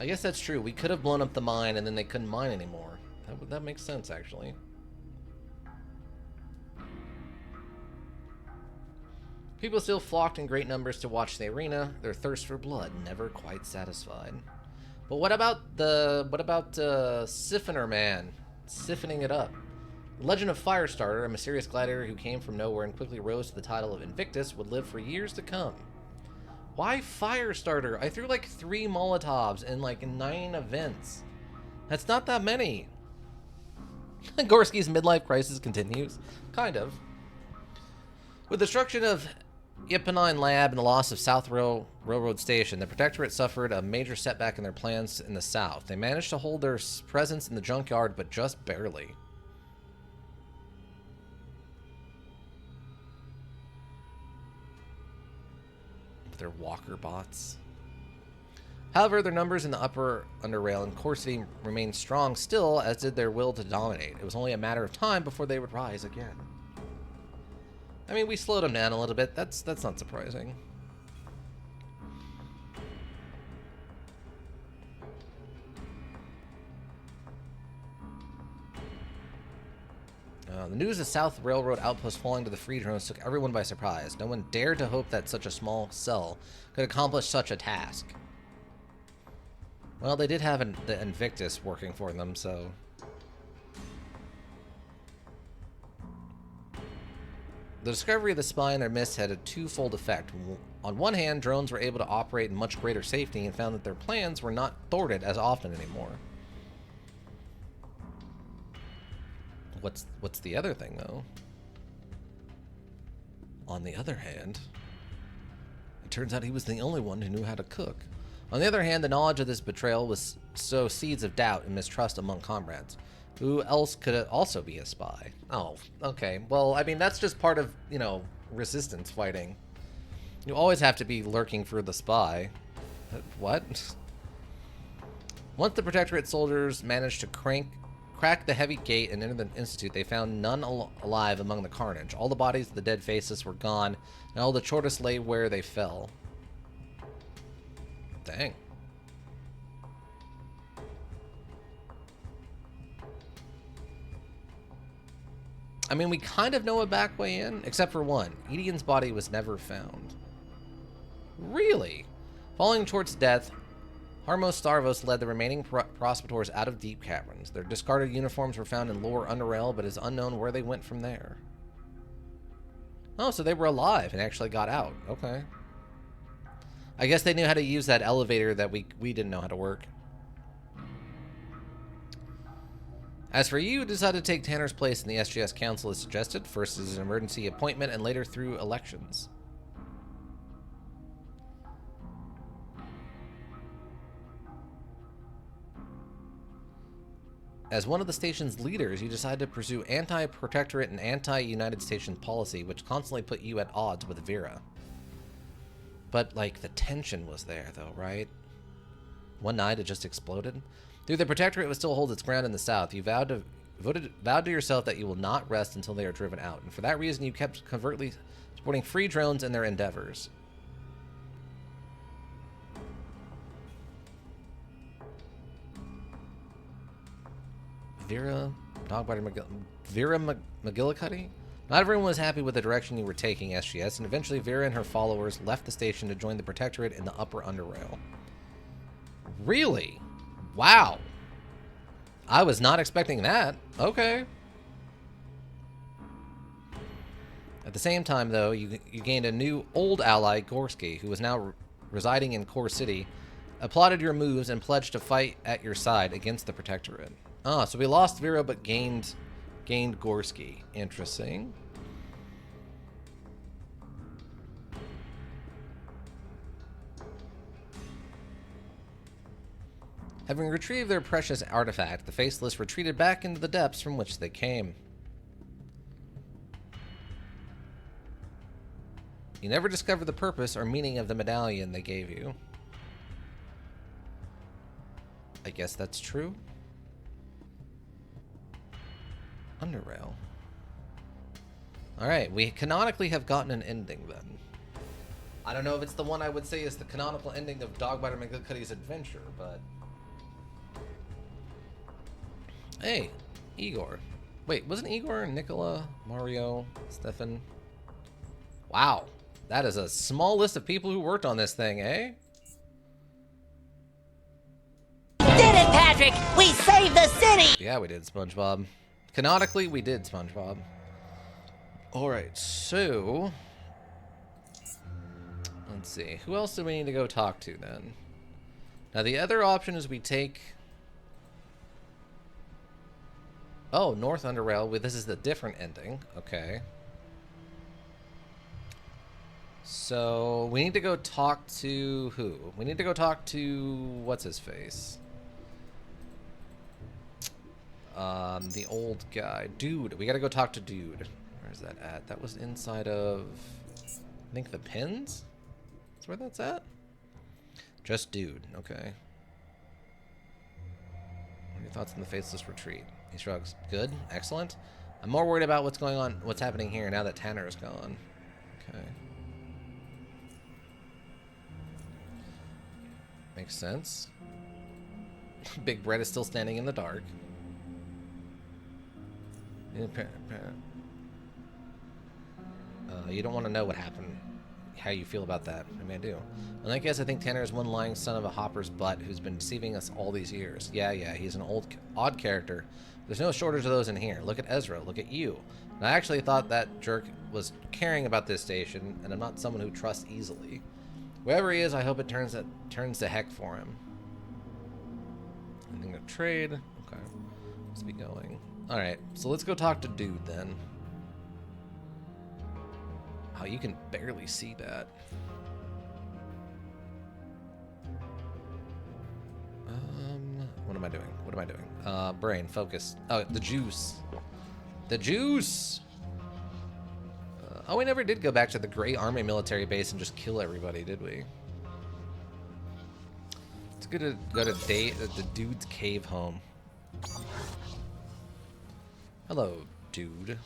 I guess that's true. We could have blown up the mine and then they couldn't mine anymore. That makes sense, actually. People still flocked in great numbers to watch the arena, their thirst for blood never quite satisfied. But what about Siphoner Man? Siphoning it up. The legend of Firestarter, a mysterious gladiator who came from nowhere and quickly rose to the title of Invictus, would live for years to come. Why Firestarter? I threw like 3 Molotovs in like 9 events. That's not that many. Gorski's midlife crisis continues. Kind of. With the destruction of Ipanine Lab and the loss of South Railroad Station, the Protectorate suffered a major setback in their plans in the south. They managed to hold their presence in the junkyard, but just barely. Their walker bots. However, their numbers in the upper UnderRail and Core City remained strong still, as did their will to dominate. It was only a matter of time before they would rise again. I mean, we slowed them down a little bit. That's not surprising. The news of South Railroad outpost falling to the free drones took everyone by surprise. No one dared to hope that such a small cell could accomplish such a task. Well, they did have the Invictus working for them, so... The discovery of the spy and their mist had a twofold effect. On one hand, drones were able to operate in much greater safety and found that their plans were not thwarted as often anymore. What's the other thing, though? On the other hand, it turns out he was the only one who knew how to cook. On the other hand, the knowledge of this betrayal was sow seeds of doubt and mistrust among comrades. Who else could it also be a spy? Oh, okay. Well, I mean, that's just part of, you know, resistance fighting. You always have to be lurking for the spy. What? Once the Protectorate soldiers managed to crack the heavy gate and enter the Institute, they found none alive among the carnage. All the bodies of the dead faces were gone, and all the shortest lay where they fell. Dang. I mean, we kind of know a back way in, except for one. Edian's body was never found. Really? Falling towards death, Harmos Starvos led the remaining prospectors out of deep caverns. Their discarded uniforms were found in lower UnderRail, but it is unknown where they went from there. Oh, so they were alive and actually got out. Okay. I guess they knew how to use that elevator that we didn't know how to work. As for you, decided to take Tanner's place in the SGS Council as suggested, first as an emergency appointment and later through elections. As one of the station's leaders, you decided to pursue anti-protectorate and anti-United Stations policy, which constantly put you at odds with Vera. But, like, the tension was there, though, right? One night, it just exploded. Through the Protectorate would still hold its ground in the South. You vowed to yourself that you will not rest until they are driven out, and for that reason, you kept covertly supporting free drones in their endeavors. Vera McGillicuddy? Not everyone was happy with the direction you were taking, SGS, and eventually Vera and her followers left the station to join the Protectorate in the upper UnderRail. Really? Wow. I was not expecting that. Okay. At the same time, though, you gained a new old ally, Gorski, who was now residing in Core City, applauded your moves, and pledged to fight at your side against the Protectorate. Ah, so we lost Vera but gained Gorski. Interesting. Having retrieved their precious artifact, the Faceless retreated back into the depths from which they came. You never discovered the purpose or meaning of the medallion they gave you. I guess that's true. UnderRail. Alright, we canonically have gotten an ending then. I don't know if it's the one I would say is the canonical ending of Dogbiter McGillicuddy's adventure, but... Hey, Igor. Wait, wasn't Igor, Nicola, Mario, Stefan? Wow, that is a small list of people who worked on this thing, eh? Did it, Patrick! We saved the city! Yeah, we did, SpongeBob. Canonically, we did, SpongeBob. Alright, so... Let's see. Who else do we need to go talk to, then? Now, the other option is we take... Oh, North UnderRail. This is the different ending. Okay. So, we need to go talk to who? We need to go talk to... What's-his-face? The old guy. Dude. We gotta go talk to Dude. Where's that at? That was inside of... I think the pins? That's where that's at? Just Dude. Okay. What are your thoughts on the Faceless Retreat? He shrugs. Good. Excellent. I'm more worried about what's going on, what's happening here now that Tanner is gone. Okay. Makes sense. Big Brett is still standing in the dark. You don't want to know what happened. how you feel about that. I mean, I do. In that case, I think Tanner is one lying son of a hopper's butt who's been deceiving us all these years. Yeah, he's an odd character. There's no shortage of those in here. Look at Ezra. Look at you. And I actually thought that jerk was caring about this station, and I'm not someone who trusts easily. Wherever he is, I hope it turns to heck for him. Anything to trade? Okay. Let's be going. Alright, so let's go talk to Dude then. Oh, you can barely see that. What am I doing? What am I doing? Brain, focus. Oh, the juice. The juice! Oh, we never did go back to the Grey Army military base and just kill everybody, did we? It's good to go to the Dude's cave home. Hello, Dude.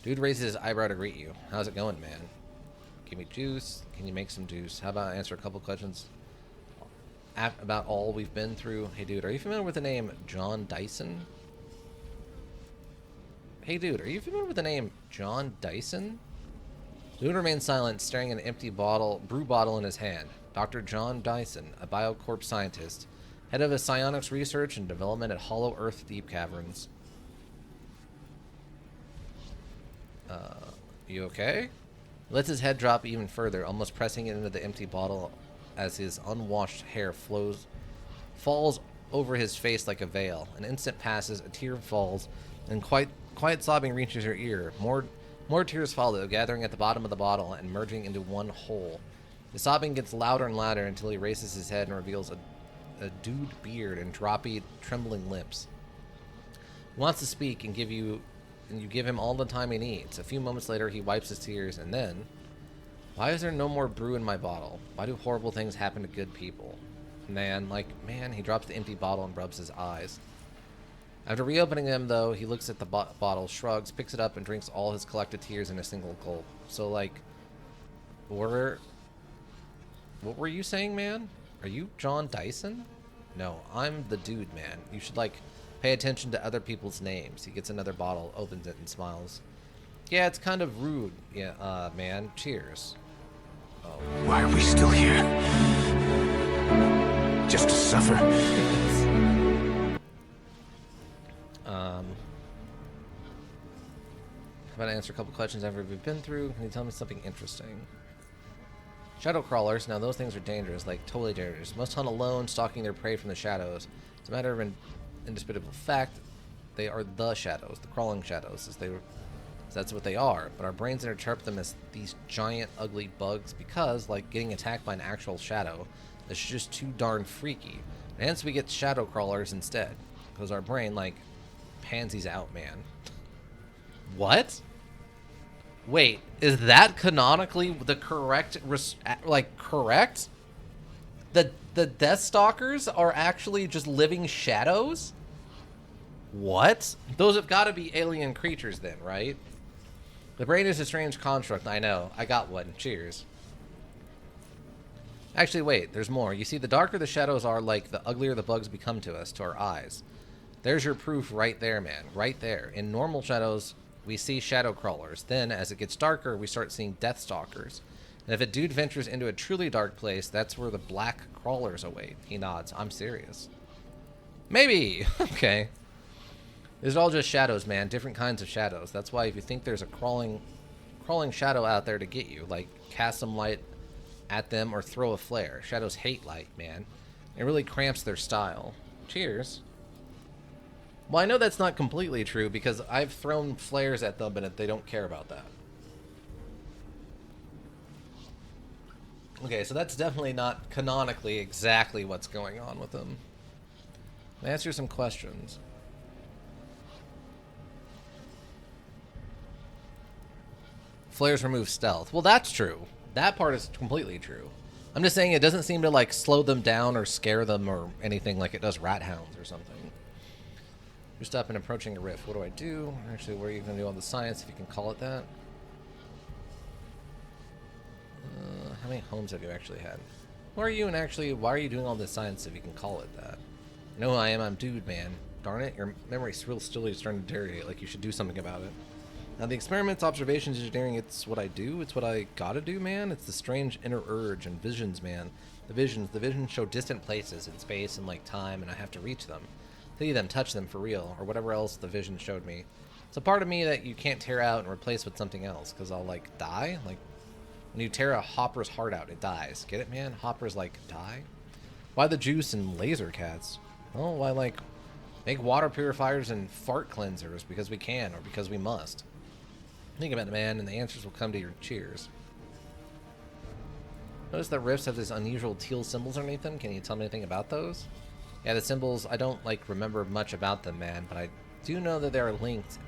Dude raises his eyebrow to greet you. How's it going, man? Give me juice. Can you make some juice? How about I answer a couple questions about all we've been through? Hey, dude, are you familiar with the name John Dyson? Hey, dude, are you familiar with the name John Dyson? Dude remains silent, staring at an empty brew bottle in his hand. Dr. John Dyson, a biocorp scientist, head of a psionics research and development at Hollow Earth Deep Caverns. You okay? He lets his head drop even further, almost pressing it into the empty bottle as his unwashed hair falls over his face like a veil. An instant passes, a tear falls, and quiet sobbing reaches her ear. More tears follow, gathering at the bottom of the bottle and merging into one whole. The sobbing gets louder and louder until he raises his head and reveals a dude beard and droppy, trembling lips. He wants to speak and you give him all the time he needs. A few moments later, he wipes his tears, and then... Why is there no more brew in my bottle? Why do horrible things happen to good people? Man, he drops the empty bottle and rubs his eyes. After reopening them, though, he looks at the bottle, shrugs, picks it up, and drinks all his collected tears in a single gulp. So, what were you saying, man? Are you John Dyson? No, I'm the Dude, man. You should, pay attention to other people's names. He gets another bottle, opens it, and smiles. Yeah, it's kind of rude. Yeah, man. Cheers. Oh. Why are we still here? Just to suffer? How about I answer a couple questions after we've been through? Can you tell me something interesting? Shadow crawlers. Now, those things are dangerous, totally dangerous. Most hunt alone, stalking their prey from the shadows. It's a matter of indisputable fact. They are the shadows, the crawling shadows, that's what they are. But our brains interpret them as these giant, ugly bugs because, getting attacked by an actual shadow, is just too darn freaky. And hence we get shadow crawlers instead, because our brain, pansies out, man. What? Wait, is that canonically the correct, correct? The Deathstalkers are actually just living shadows? What? Those have got to be alien creatures then, right? The brain is a strange construct, I know. I got one. Cheers. Actually, wait, there's more. You see, the darker the shadows are, the uglier the bugs become to us, to our eyes. There's your proof right there, man. Right there. In normal shadows, we see shadow crawlers. Then, as it gets darker, we start seeing Deathstalkers. And if a dude ventures into a truly dark place, that's where the black crawlers await. He nods. I'm serious. Maybe. Okay. These are all just shadows, man. Different kinds of shadows. That's why if you think there's a crawling shadow out there to get you, cast some light at them or throw a flare. Shadows hate light, man. It really cramps their style. Cheers. Well, I know that's not completely true because I've thrown flares at them and they don't care about that. Okay, so that's definitely not canonically exactly what's going on with them. I'll answer some questions. Flares remove stealth. Well, that's true. That part is completely true. I'm just saying it doesn't seem to slow them down or scare them or anything like it does rat hounds or something. You're stopping approaching a rift. What do I do? Actually, what are you going to do on the science, if you can call it that? How many homes have you actually had? Who are you, and actually, why are you doing all this science, if you can call it that? You know who I am? I'm Dude, man. Darn it, your memory still is starting to deteriorate. You should do something about it. Now, the experiments, observations, engineering, it's what I do. It's what I gotta do, man. It's the strange inner urge and visions, man. The visions show distant places in space and, like, time, and I have to reach them. See them, touch them for real, or whatever else the vision showed me. It's a part of me that you can't tear out and replace with something else, because I'll, like, die. Like, when you tear a Hopper's heart out, it dies. Get it, man? Hoppers, like, die? Why the juice and laser cats? Well, why, like, make water purifiers and fart cleansers because we can, or because we must. Think about it, man, and the answers will come to your cheers. Notice that rifts have these unusual teal symbols underneath them. Can you tell me anything about those? Yeah, the symbols, I don't, like, remember much about them, man, but I do know that they are linked,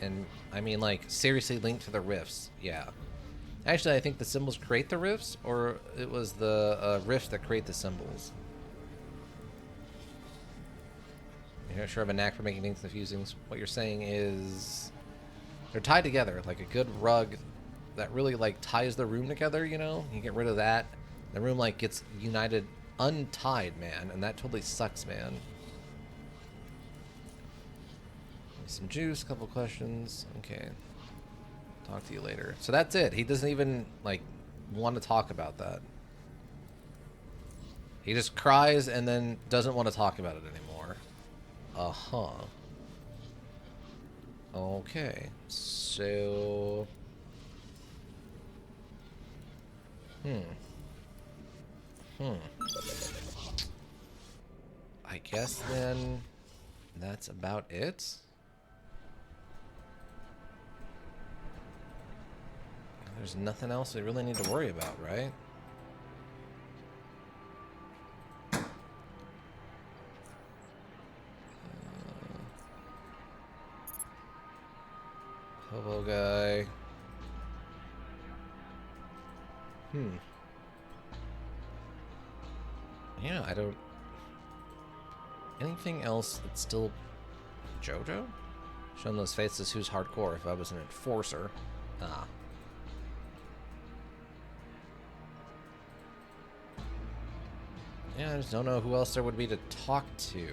and, I mean, like, seriously linked to the rifts. Yeah. Actually, I think the symbols create the rifts, or it was the rifts that create the symbols. You're not sure I have a knack for making things confusing. What you're saying is they're tied together, like a good rug that really, like, ties the room together, you know? You get rid of that, the room, like, gets united, untied, man, and that totally sucks, man. Some juice, couple questions. Okay. Talk to you later. So that's it. He doesn't even, like, want to talk about that. He just cries and then doesn't want to talk about it anymore. Uh-huh. Okay. So... I guess then that's about it. There's nothing else we really need to worry about, right? Hobo guy. Yeah, I don't... Anything else that's still... JoJo? Showing those faces, who's hardcore if I was an enforcer. Ah. Yeah, I just don't know who else there would be to talk to.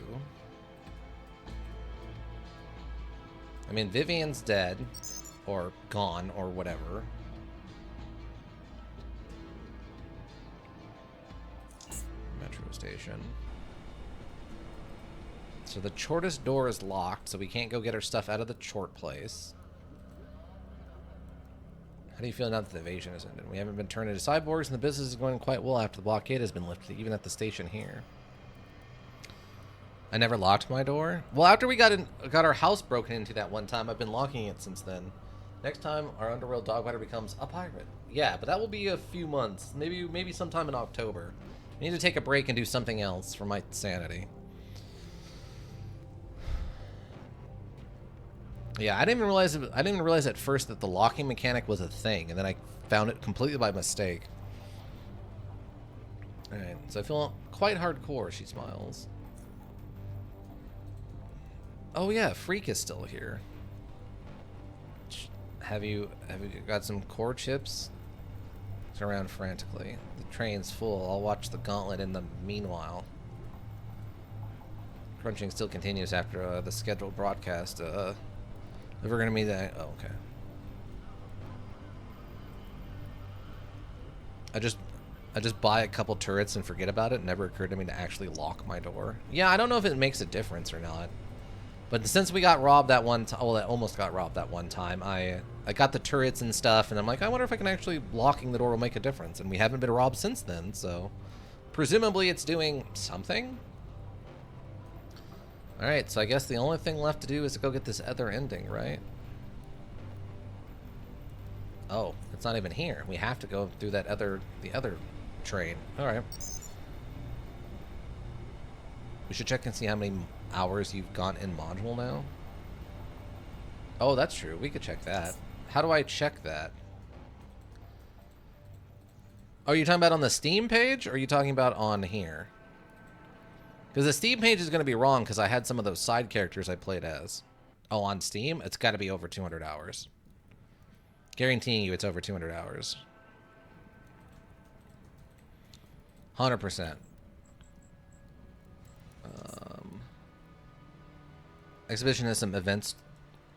I mean, Vivian's dead. Or gone, or whatever. Metro station. So the Chortist door is locked, so we can't go get our stuff out of the Chort place. How do you feel now that the invasion has ended? We haven't been turned into cyborgs, and the business is going quite well after the blockade has been lifted, even at the station here. I never locked my door. Well, after we got our house broken into that one time, I've been locking it since then. Next time, our UnderRail dogfighter becomes a pirate. Yeah, but that will be a few months. Maybe sometime in October. I need to take a break and do something else for my sanity. Yeah, I didn't even realize at first that the locking mechanic was a thing, and then I found it completely by mistake. All right, so I feel quite hardcore. She smiles. Oh yeah, Freak is still here. Have you got some core chips? It's around frantically. The train's full. I'll watch the gauntlet in the meanwhile. Crunching still continues after the scheduled broadcast. If we're gonna meet that, oh, okay. I just buy a couple turrets and forget about it. It never occurred to me to actually lock my door. Yeah, I don't know if it makes a difference or not. But since we got robbed that one time, well, that almost got robbed that one time, I got the turrets and stuff, and I'm like, I wonder if I can actually locking the door will make a difference. And we haven't been robbed since then, so presumably it's doing something. All right, so I guess the only thing left to do is to go get this other ending, right? Oh, it's not even here. We have to go through the other train. All right. We should check and see how many hours you've gone in module now. Oh, that's true. We could check that. How do I check that? Oh, are you talking about on the Steam page, or are you talking about on here? Because the Steam page is going to be wrong because I had some of those side characters I played as. Oh, on Steam? It's got to be over 200 hours. Guaranteeing you it's over 200 hours. 100%. Exhibition has some events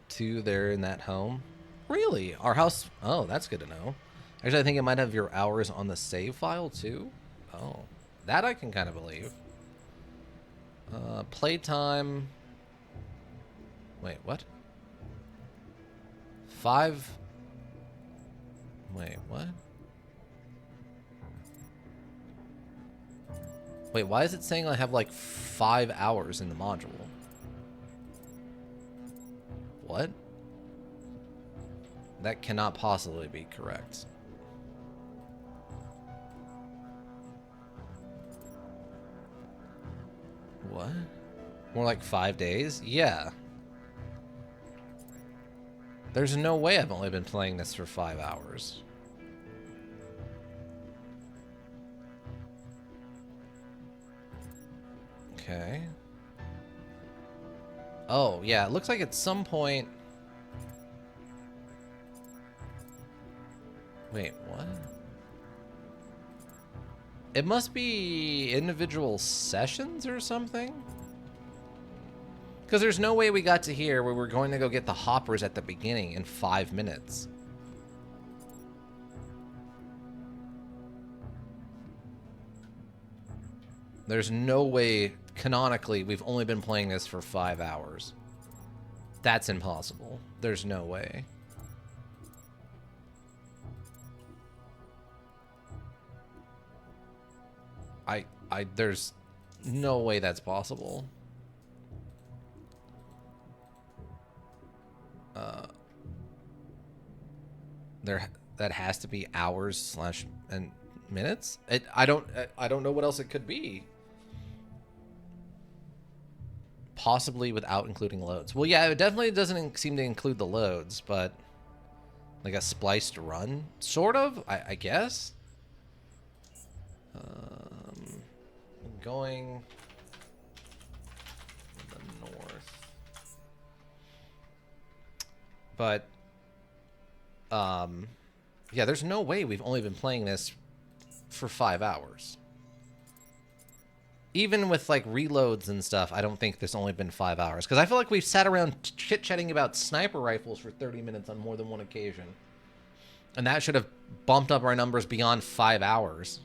too there in that home. Really? Our house... Oh, that's good to know. Actually, I think it might have your hours on the save file, too. Oh. That I can kind of believe. Playtime... Wait, what? 5... Wait, what? Wait, why is it saying I have, like, 5 hours in the module? What? That cannot possibly be correct. What? More like 5 days? Yeah. There's no way I've only been playing this for 5 hours. Okay. Oh, yeah, it looks like at some point... Wait, what? It must be individual sessions or something? Because there's no way we got to here where we're going to go get the hoppers at the beginning in 5 minutes. There's no way, canonically, we've only been playing this for 5 hours. That's impossible. There's no way. There's no way that's possible. That has to be hours / and minutes. I don't know what else it could be. Possibly without including loads. Well, yeah, it definitely doesn't seem to include the loads, but like a spliced run, sort of. I guess. Going to the north, but yeah, there's no way we've only been playing this for 5 hours. Even with like reloads and stuff, I don't think there's only been 5 hours, because I feel like we've sat around chit-chatting about sniper rifles for 30 minutes on more than one occasion, and that should have bumped up our numbers beyond 5 hours.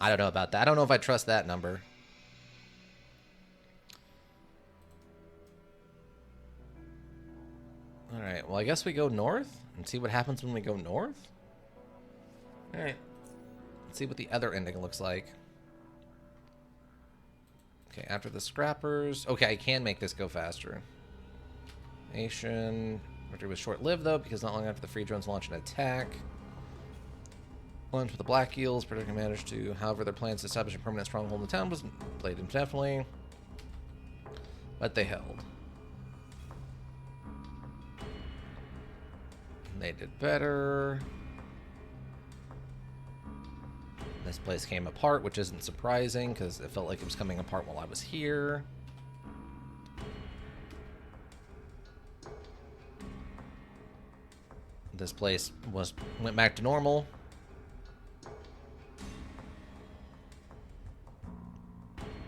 I don't know about that. I don't know if I trust that number. Alright, well, I guess we go north and see what happens when we go north. Alright. Let's see what the other ending looks like. Okay, after the scrappers. Okay, I can make this go faster. Nation. Victory was short-lived, though, because not long after the free drones launched an attack. Lunch with the Black Eels, Predicament managed to, however, their plans to establish a permanent stronghold in the town was played indefinitely, but they held. They did better. This place came apart, which isn't surprising, because it felt like it was coming apart while I was here. This place went back to normal.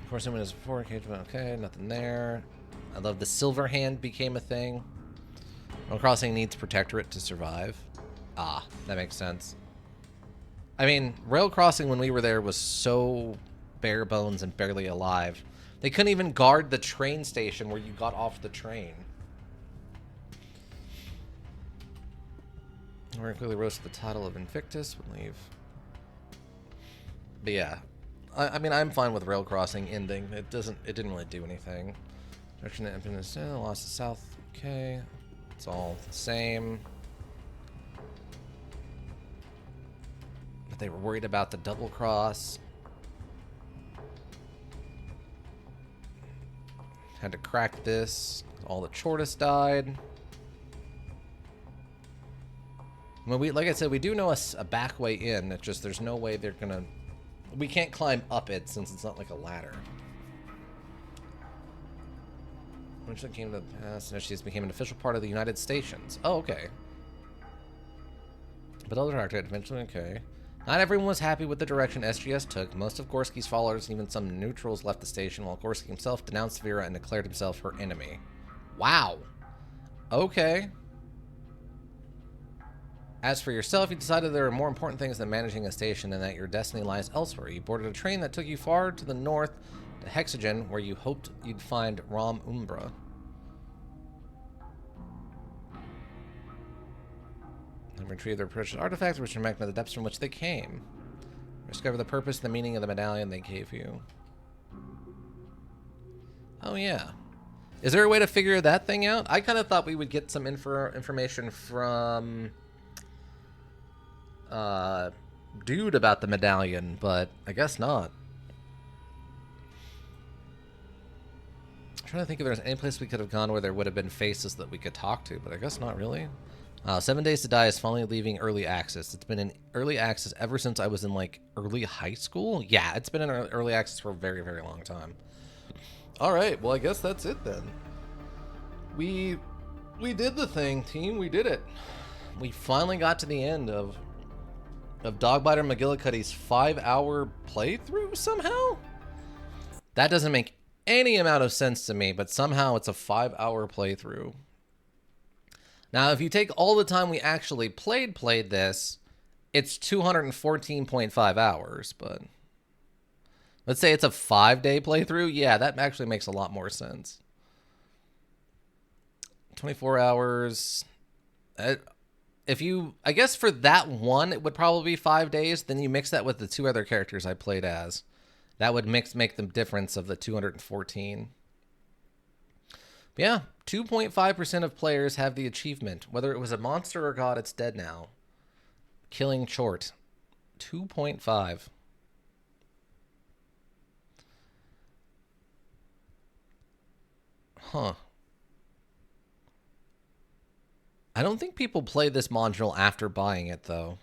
Of course, it was 4K, okay, nothing there. I love the silver hand became a thing. Rail Crossing needs Protectorate to survive. Ah, that makes sense. I mean, Rail Crossing when we were there was so bare bones and barely alive. They couldn't even guard the train station where you got off the train. We're clearly rose to the title of Invictus. Would leave. But yeah. I mean, I'm fine with Rail Crossing ending. It didn't really do anything. Direction to Independence, lost to South. Okay, it's all the same. But they were worried about the double cross. Had to crack this. All the Chortus died. I mean, like I said, we do know a back way in. It's just there's no way they're gonna. We can't climb up it since it's not like a ladder. Eventually came to pass, and she became an official part of the United Stations. Oh, okay. But other directorate eventually, okay. Not everyone was happy with the direction SGS took. Most of Gorski's followers and even some neutrals left the station, while Gorski himself denounced Vera and declared himself her enemy. Wow. Okay. As for yourself, you decided there are more important things than managing a station and that your destiny lies elsewhere. You boarded a train that took you far to the north to Hexagon, where you hoped you'd find Rom Umbra. And retrieve their precious artifacts, which are back to the depths from which they came. Discover the purpose and the meaning of the medallion they gave you. Oh, yeah. Is there a way to figure that thing out? I kind of thought we would get some information from dude about the medallion, but I guess not. I'm trying to think if there's any place we could have gone where there would have been faces that we could talk to, but I guess not really. 7 Days to Die is finally leaving early access. It's been in early access ever since I was in like early high school. Yeah, it's been in early access for a very, very long time. All right, well, I guess that's it then. We did the thing, team. We did it. We finally got to the end of Dogbiter McGillicuddy's 5-hour playthrough somehow? That doesn't make any amount of sense to me, but somehow it's a 5-hour playthrough. Now, if you take all the time we actually played this, it's 214.5 hours, but let's say it's a 5-day playthrough. Yeah, that actually makes a lot more sense. 24 hours. If you, I guess for that one, it would probably be 5 days. Then you mix that with the 2 other characters I played as. That would make the difference of the 214. But yeah, 2.5% of players have the achievement. Whether it was a monster or god, it's dead now. Killing Chort. 2.5. Huh. I don't think people play this module after buying it, though.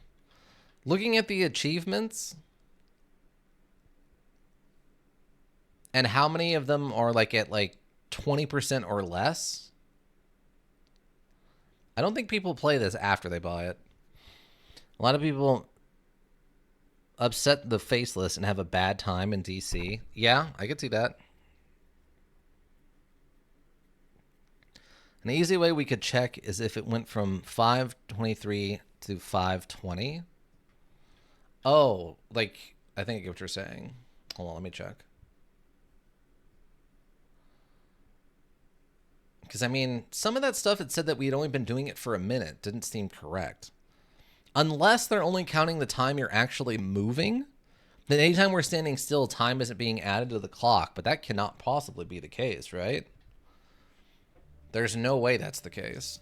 Looking at the achievements and how many of them are like at like 20% or less, I don't think people play this after they buy it. A lot of people upset the faceless and have a bad time in DC. Yeah, I could see that. An easy way we could check is if it went from 523 to 520. Oh, like, I think I get what you're saying. Hold on, let me check. Because, I mean, some of that stuff, it said that we'd only been doing it for a minute. Didn't seem correct. Unless they're only counting the time you're actually moving, then anytime we're standing still, time isn't being added to the clock. But that cannot possibly be the case, right? There's no way that's the case.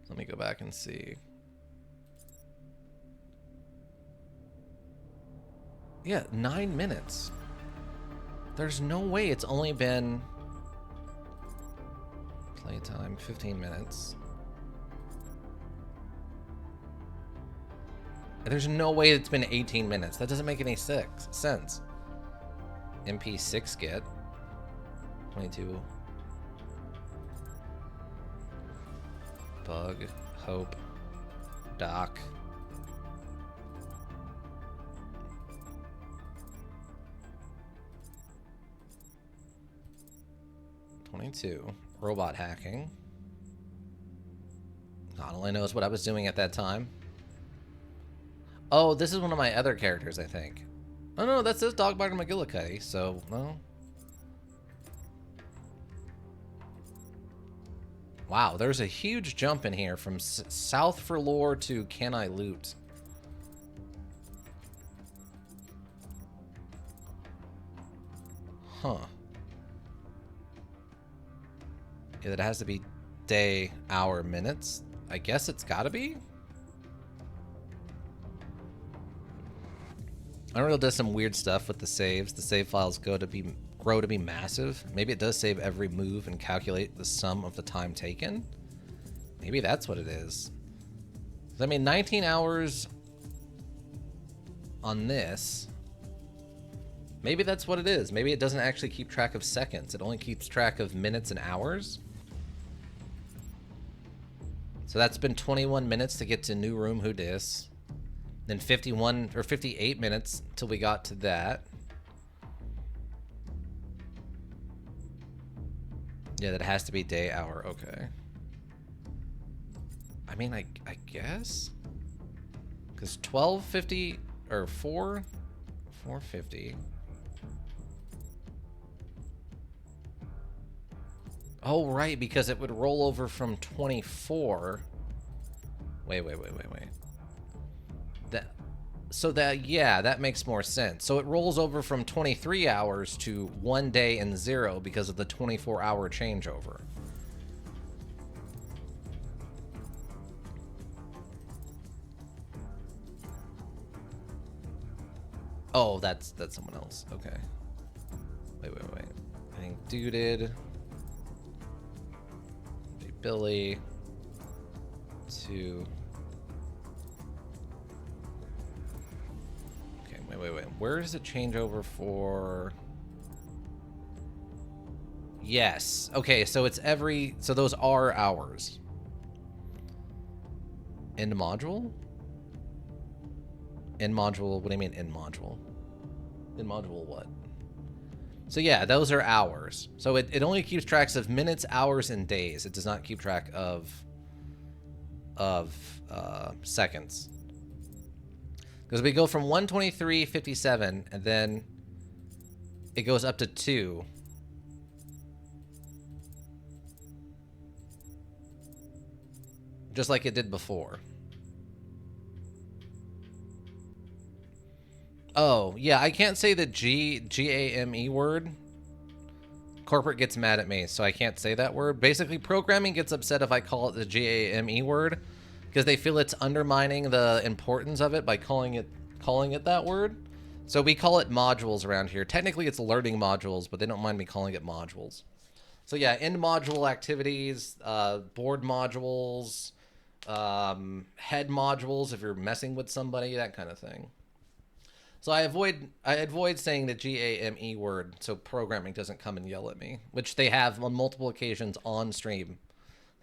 Let me go back and see. Yeah, 9 minutes. There's no way it's only been... Playtime, 15 minutes. There's no way it's been 18 minutes. That doesn't make any sense. MP6 get. 22. Bug. Hope. Doc. Robot hacking. God only knows what I was doing at that time. Oh, this is one of my other characters, I think. Oh no, that says Dogbiter McGillicuddy, so, well. Wow, there's a huge jump in here from South for lore to Can I Loot? Huh. Yeah, that has to be day, hour, minutes. I guess it's gotta be? Unreal does some weird stuff with the saves. The save files grow to be massive. Maybe it does save every move and calculate the sum of the time taken. Maybe that's what it is. I mean, 19 hours on this. Maybe that's what it is. Maybe it doesn't actually keep track of seconds. It only keeps track of minutes and hours. So that's been 21 minutes to get to New Room Who Dis. Then 51 or 58 minutes till we got to that. Yeah, that has to be day, hour. Okay. mean, I guess? Because 1250 or 450. Oh, right, because it would roll over from 24. Wait. Yeah, that makes more sense. So it rolls over from 23 hours to 1 day and 0 because of the 24-hour changeover. Oh, that's someone else. Okay. Wait. I think Duded. Billy. 2. Okay, wait. Where does it change over for? Yes. Okay, so it's so those are hours. End module? End module, what do you mean end module? End module what? So yeah, those are hours. So it only keeps tracks of minutes, hours, and days. It does not keep track of seconds. Because we go from 123.57 and then it goes up to 2. Just like it did before. Oh, yeah, I can't say the G-A-M-E word. Corporate gets mad at me, so I can't say that word. Basically, programming gets upset if I call it the G-A-M-E word because they feel it's undermining the importance of it by calling it that word. So we call it modules around here. Technically, it's learning modules, but they don't mind me calling it modules. So yeah, end module activities, board modules, head modules if you're messing with somebody, that kind of thing. So I avoid saying the G-A-M-E word so programming doesn't come and yell at me, which they have on multiple occasions on stream.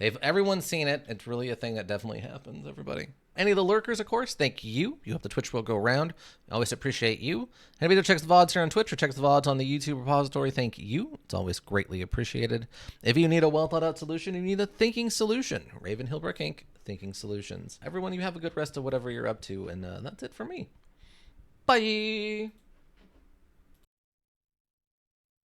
Everyone's seen it. It's really a thing that definitely happens, everybody. Any of the lurkers, of course, thank you. You help the Twitch world go around. I always appreciate you. Anybody that checks the VODs here on Twitch or checks the VODs on the YouTube repository, thank you. It's always greatly appreciated. If you need a well-thought-out solution, you need a thinking solution. Raven Hillbrook Inc., Thinking Solutions. Everyone, you have a good rest of whatever you're up to, and that's it for me. Bye!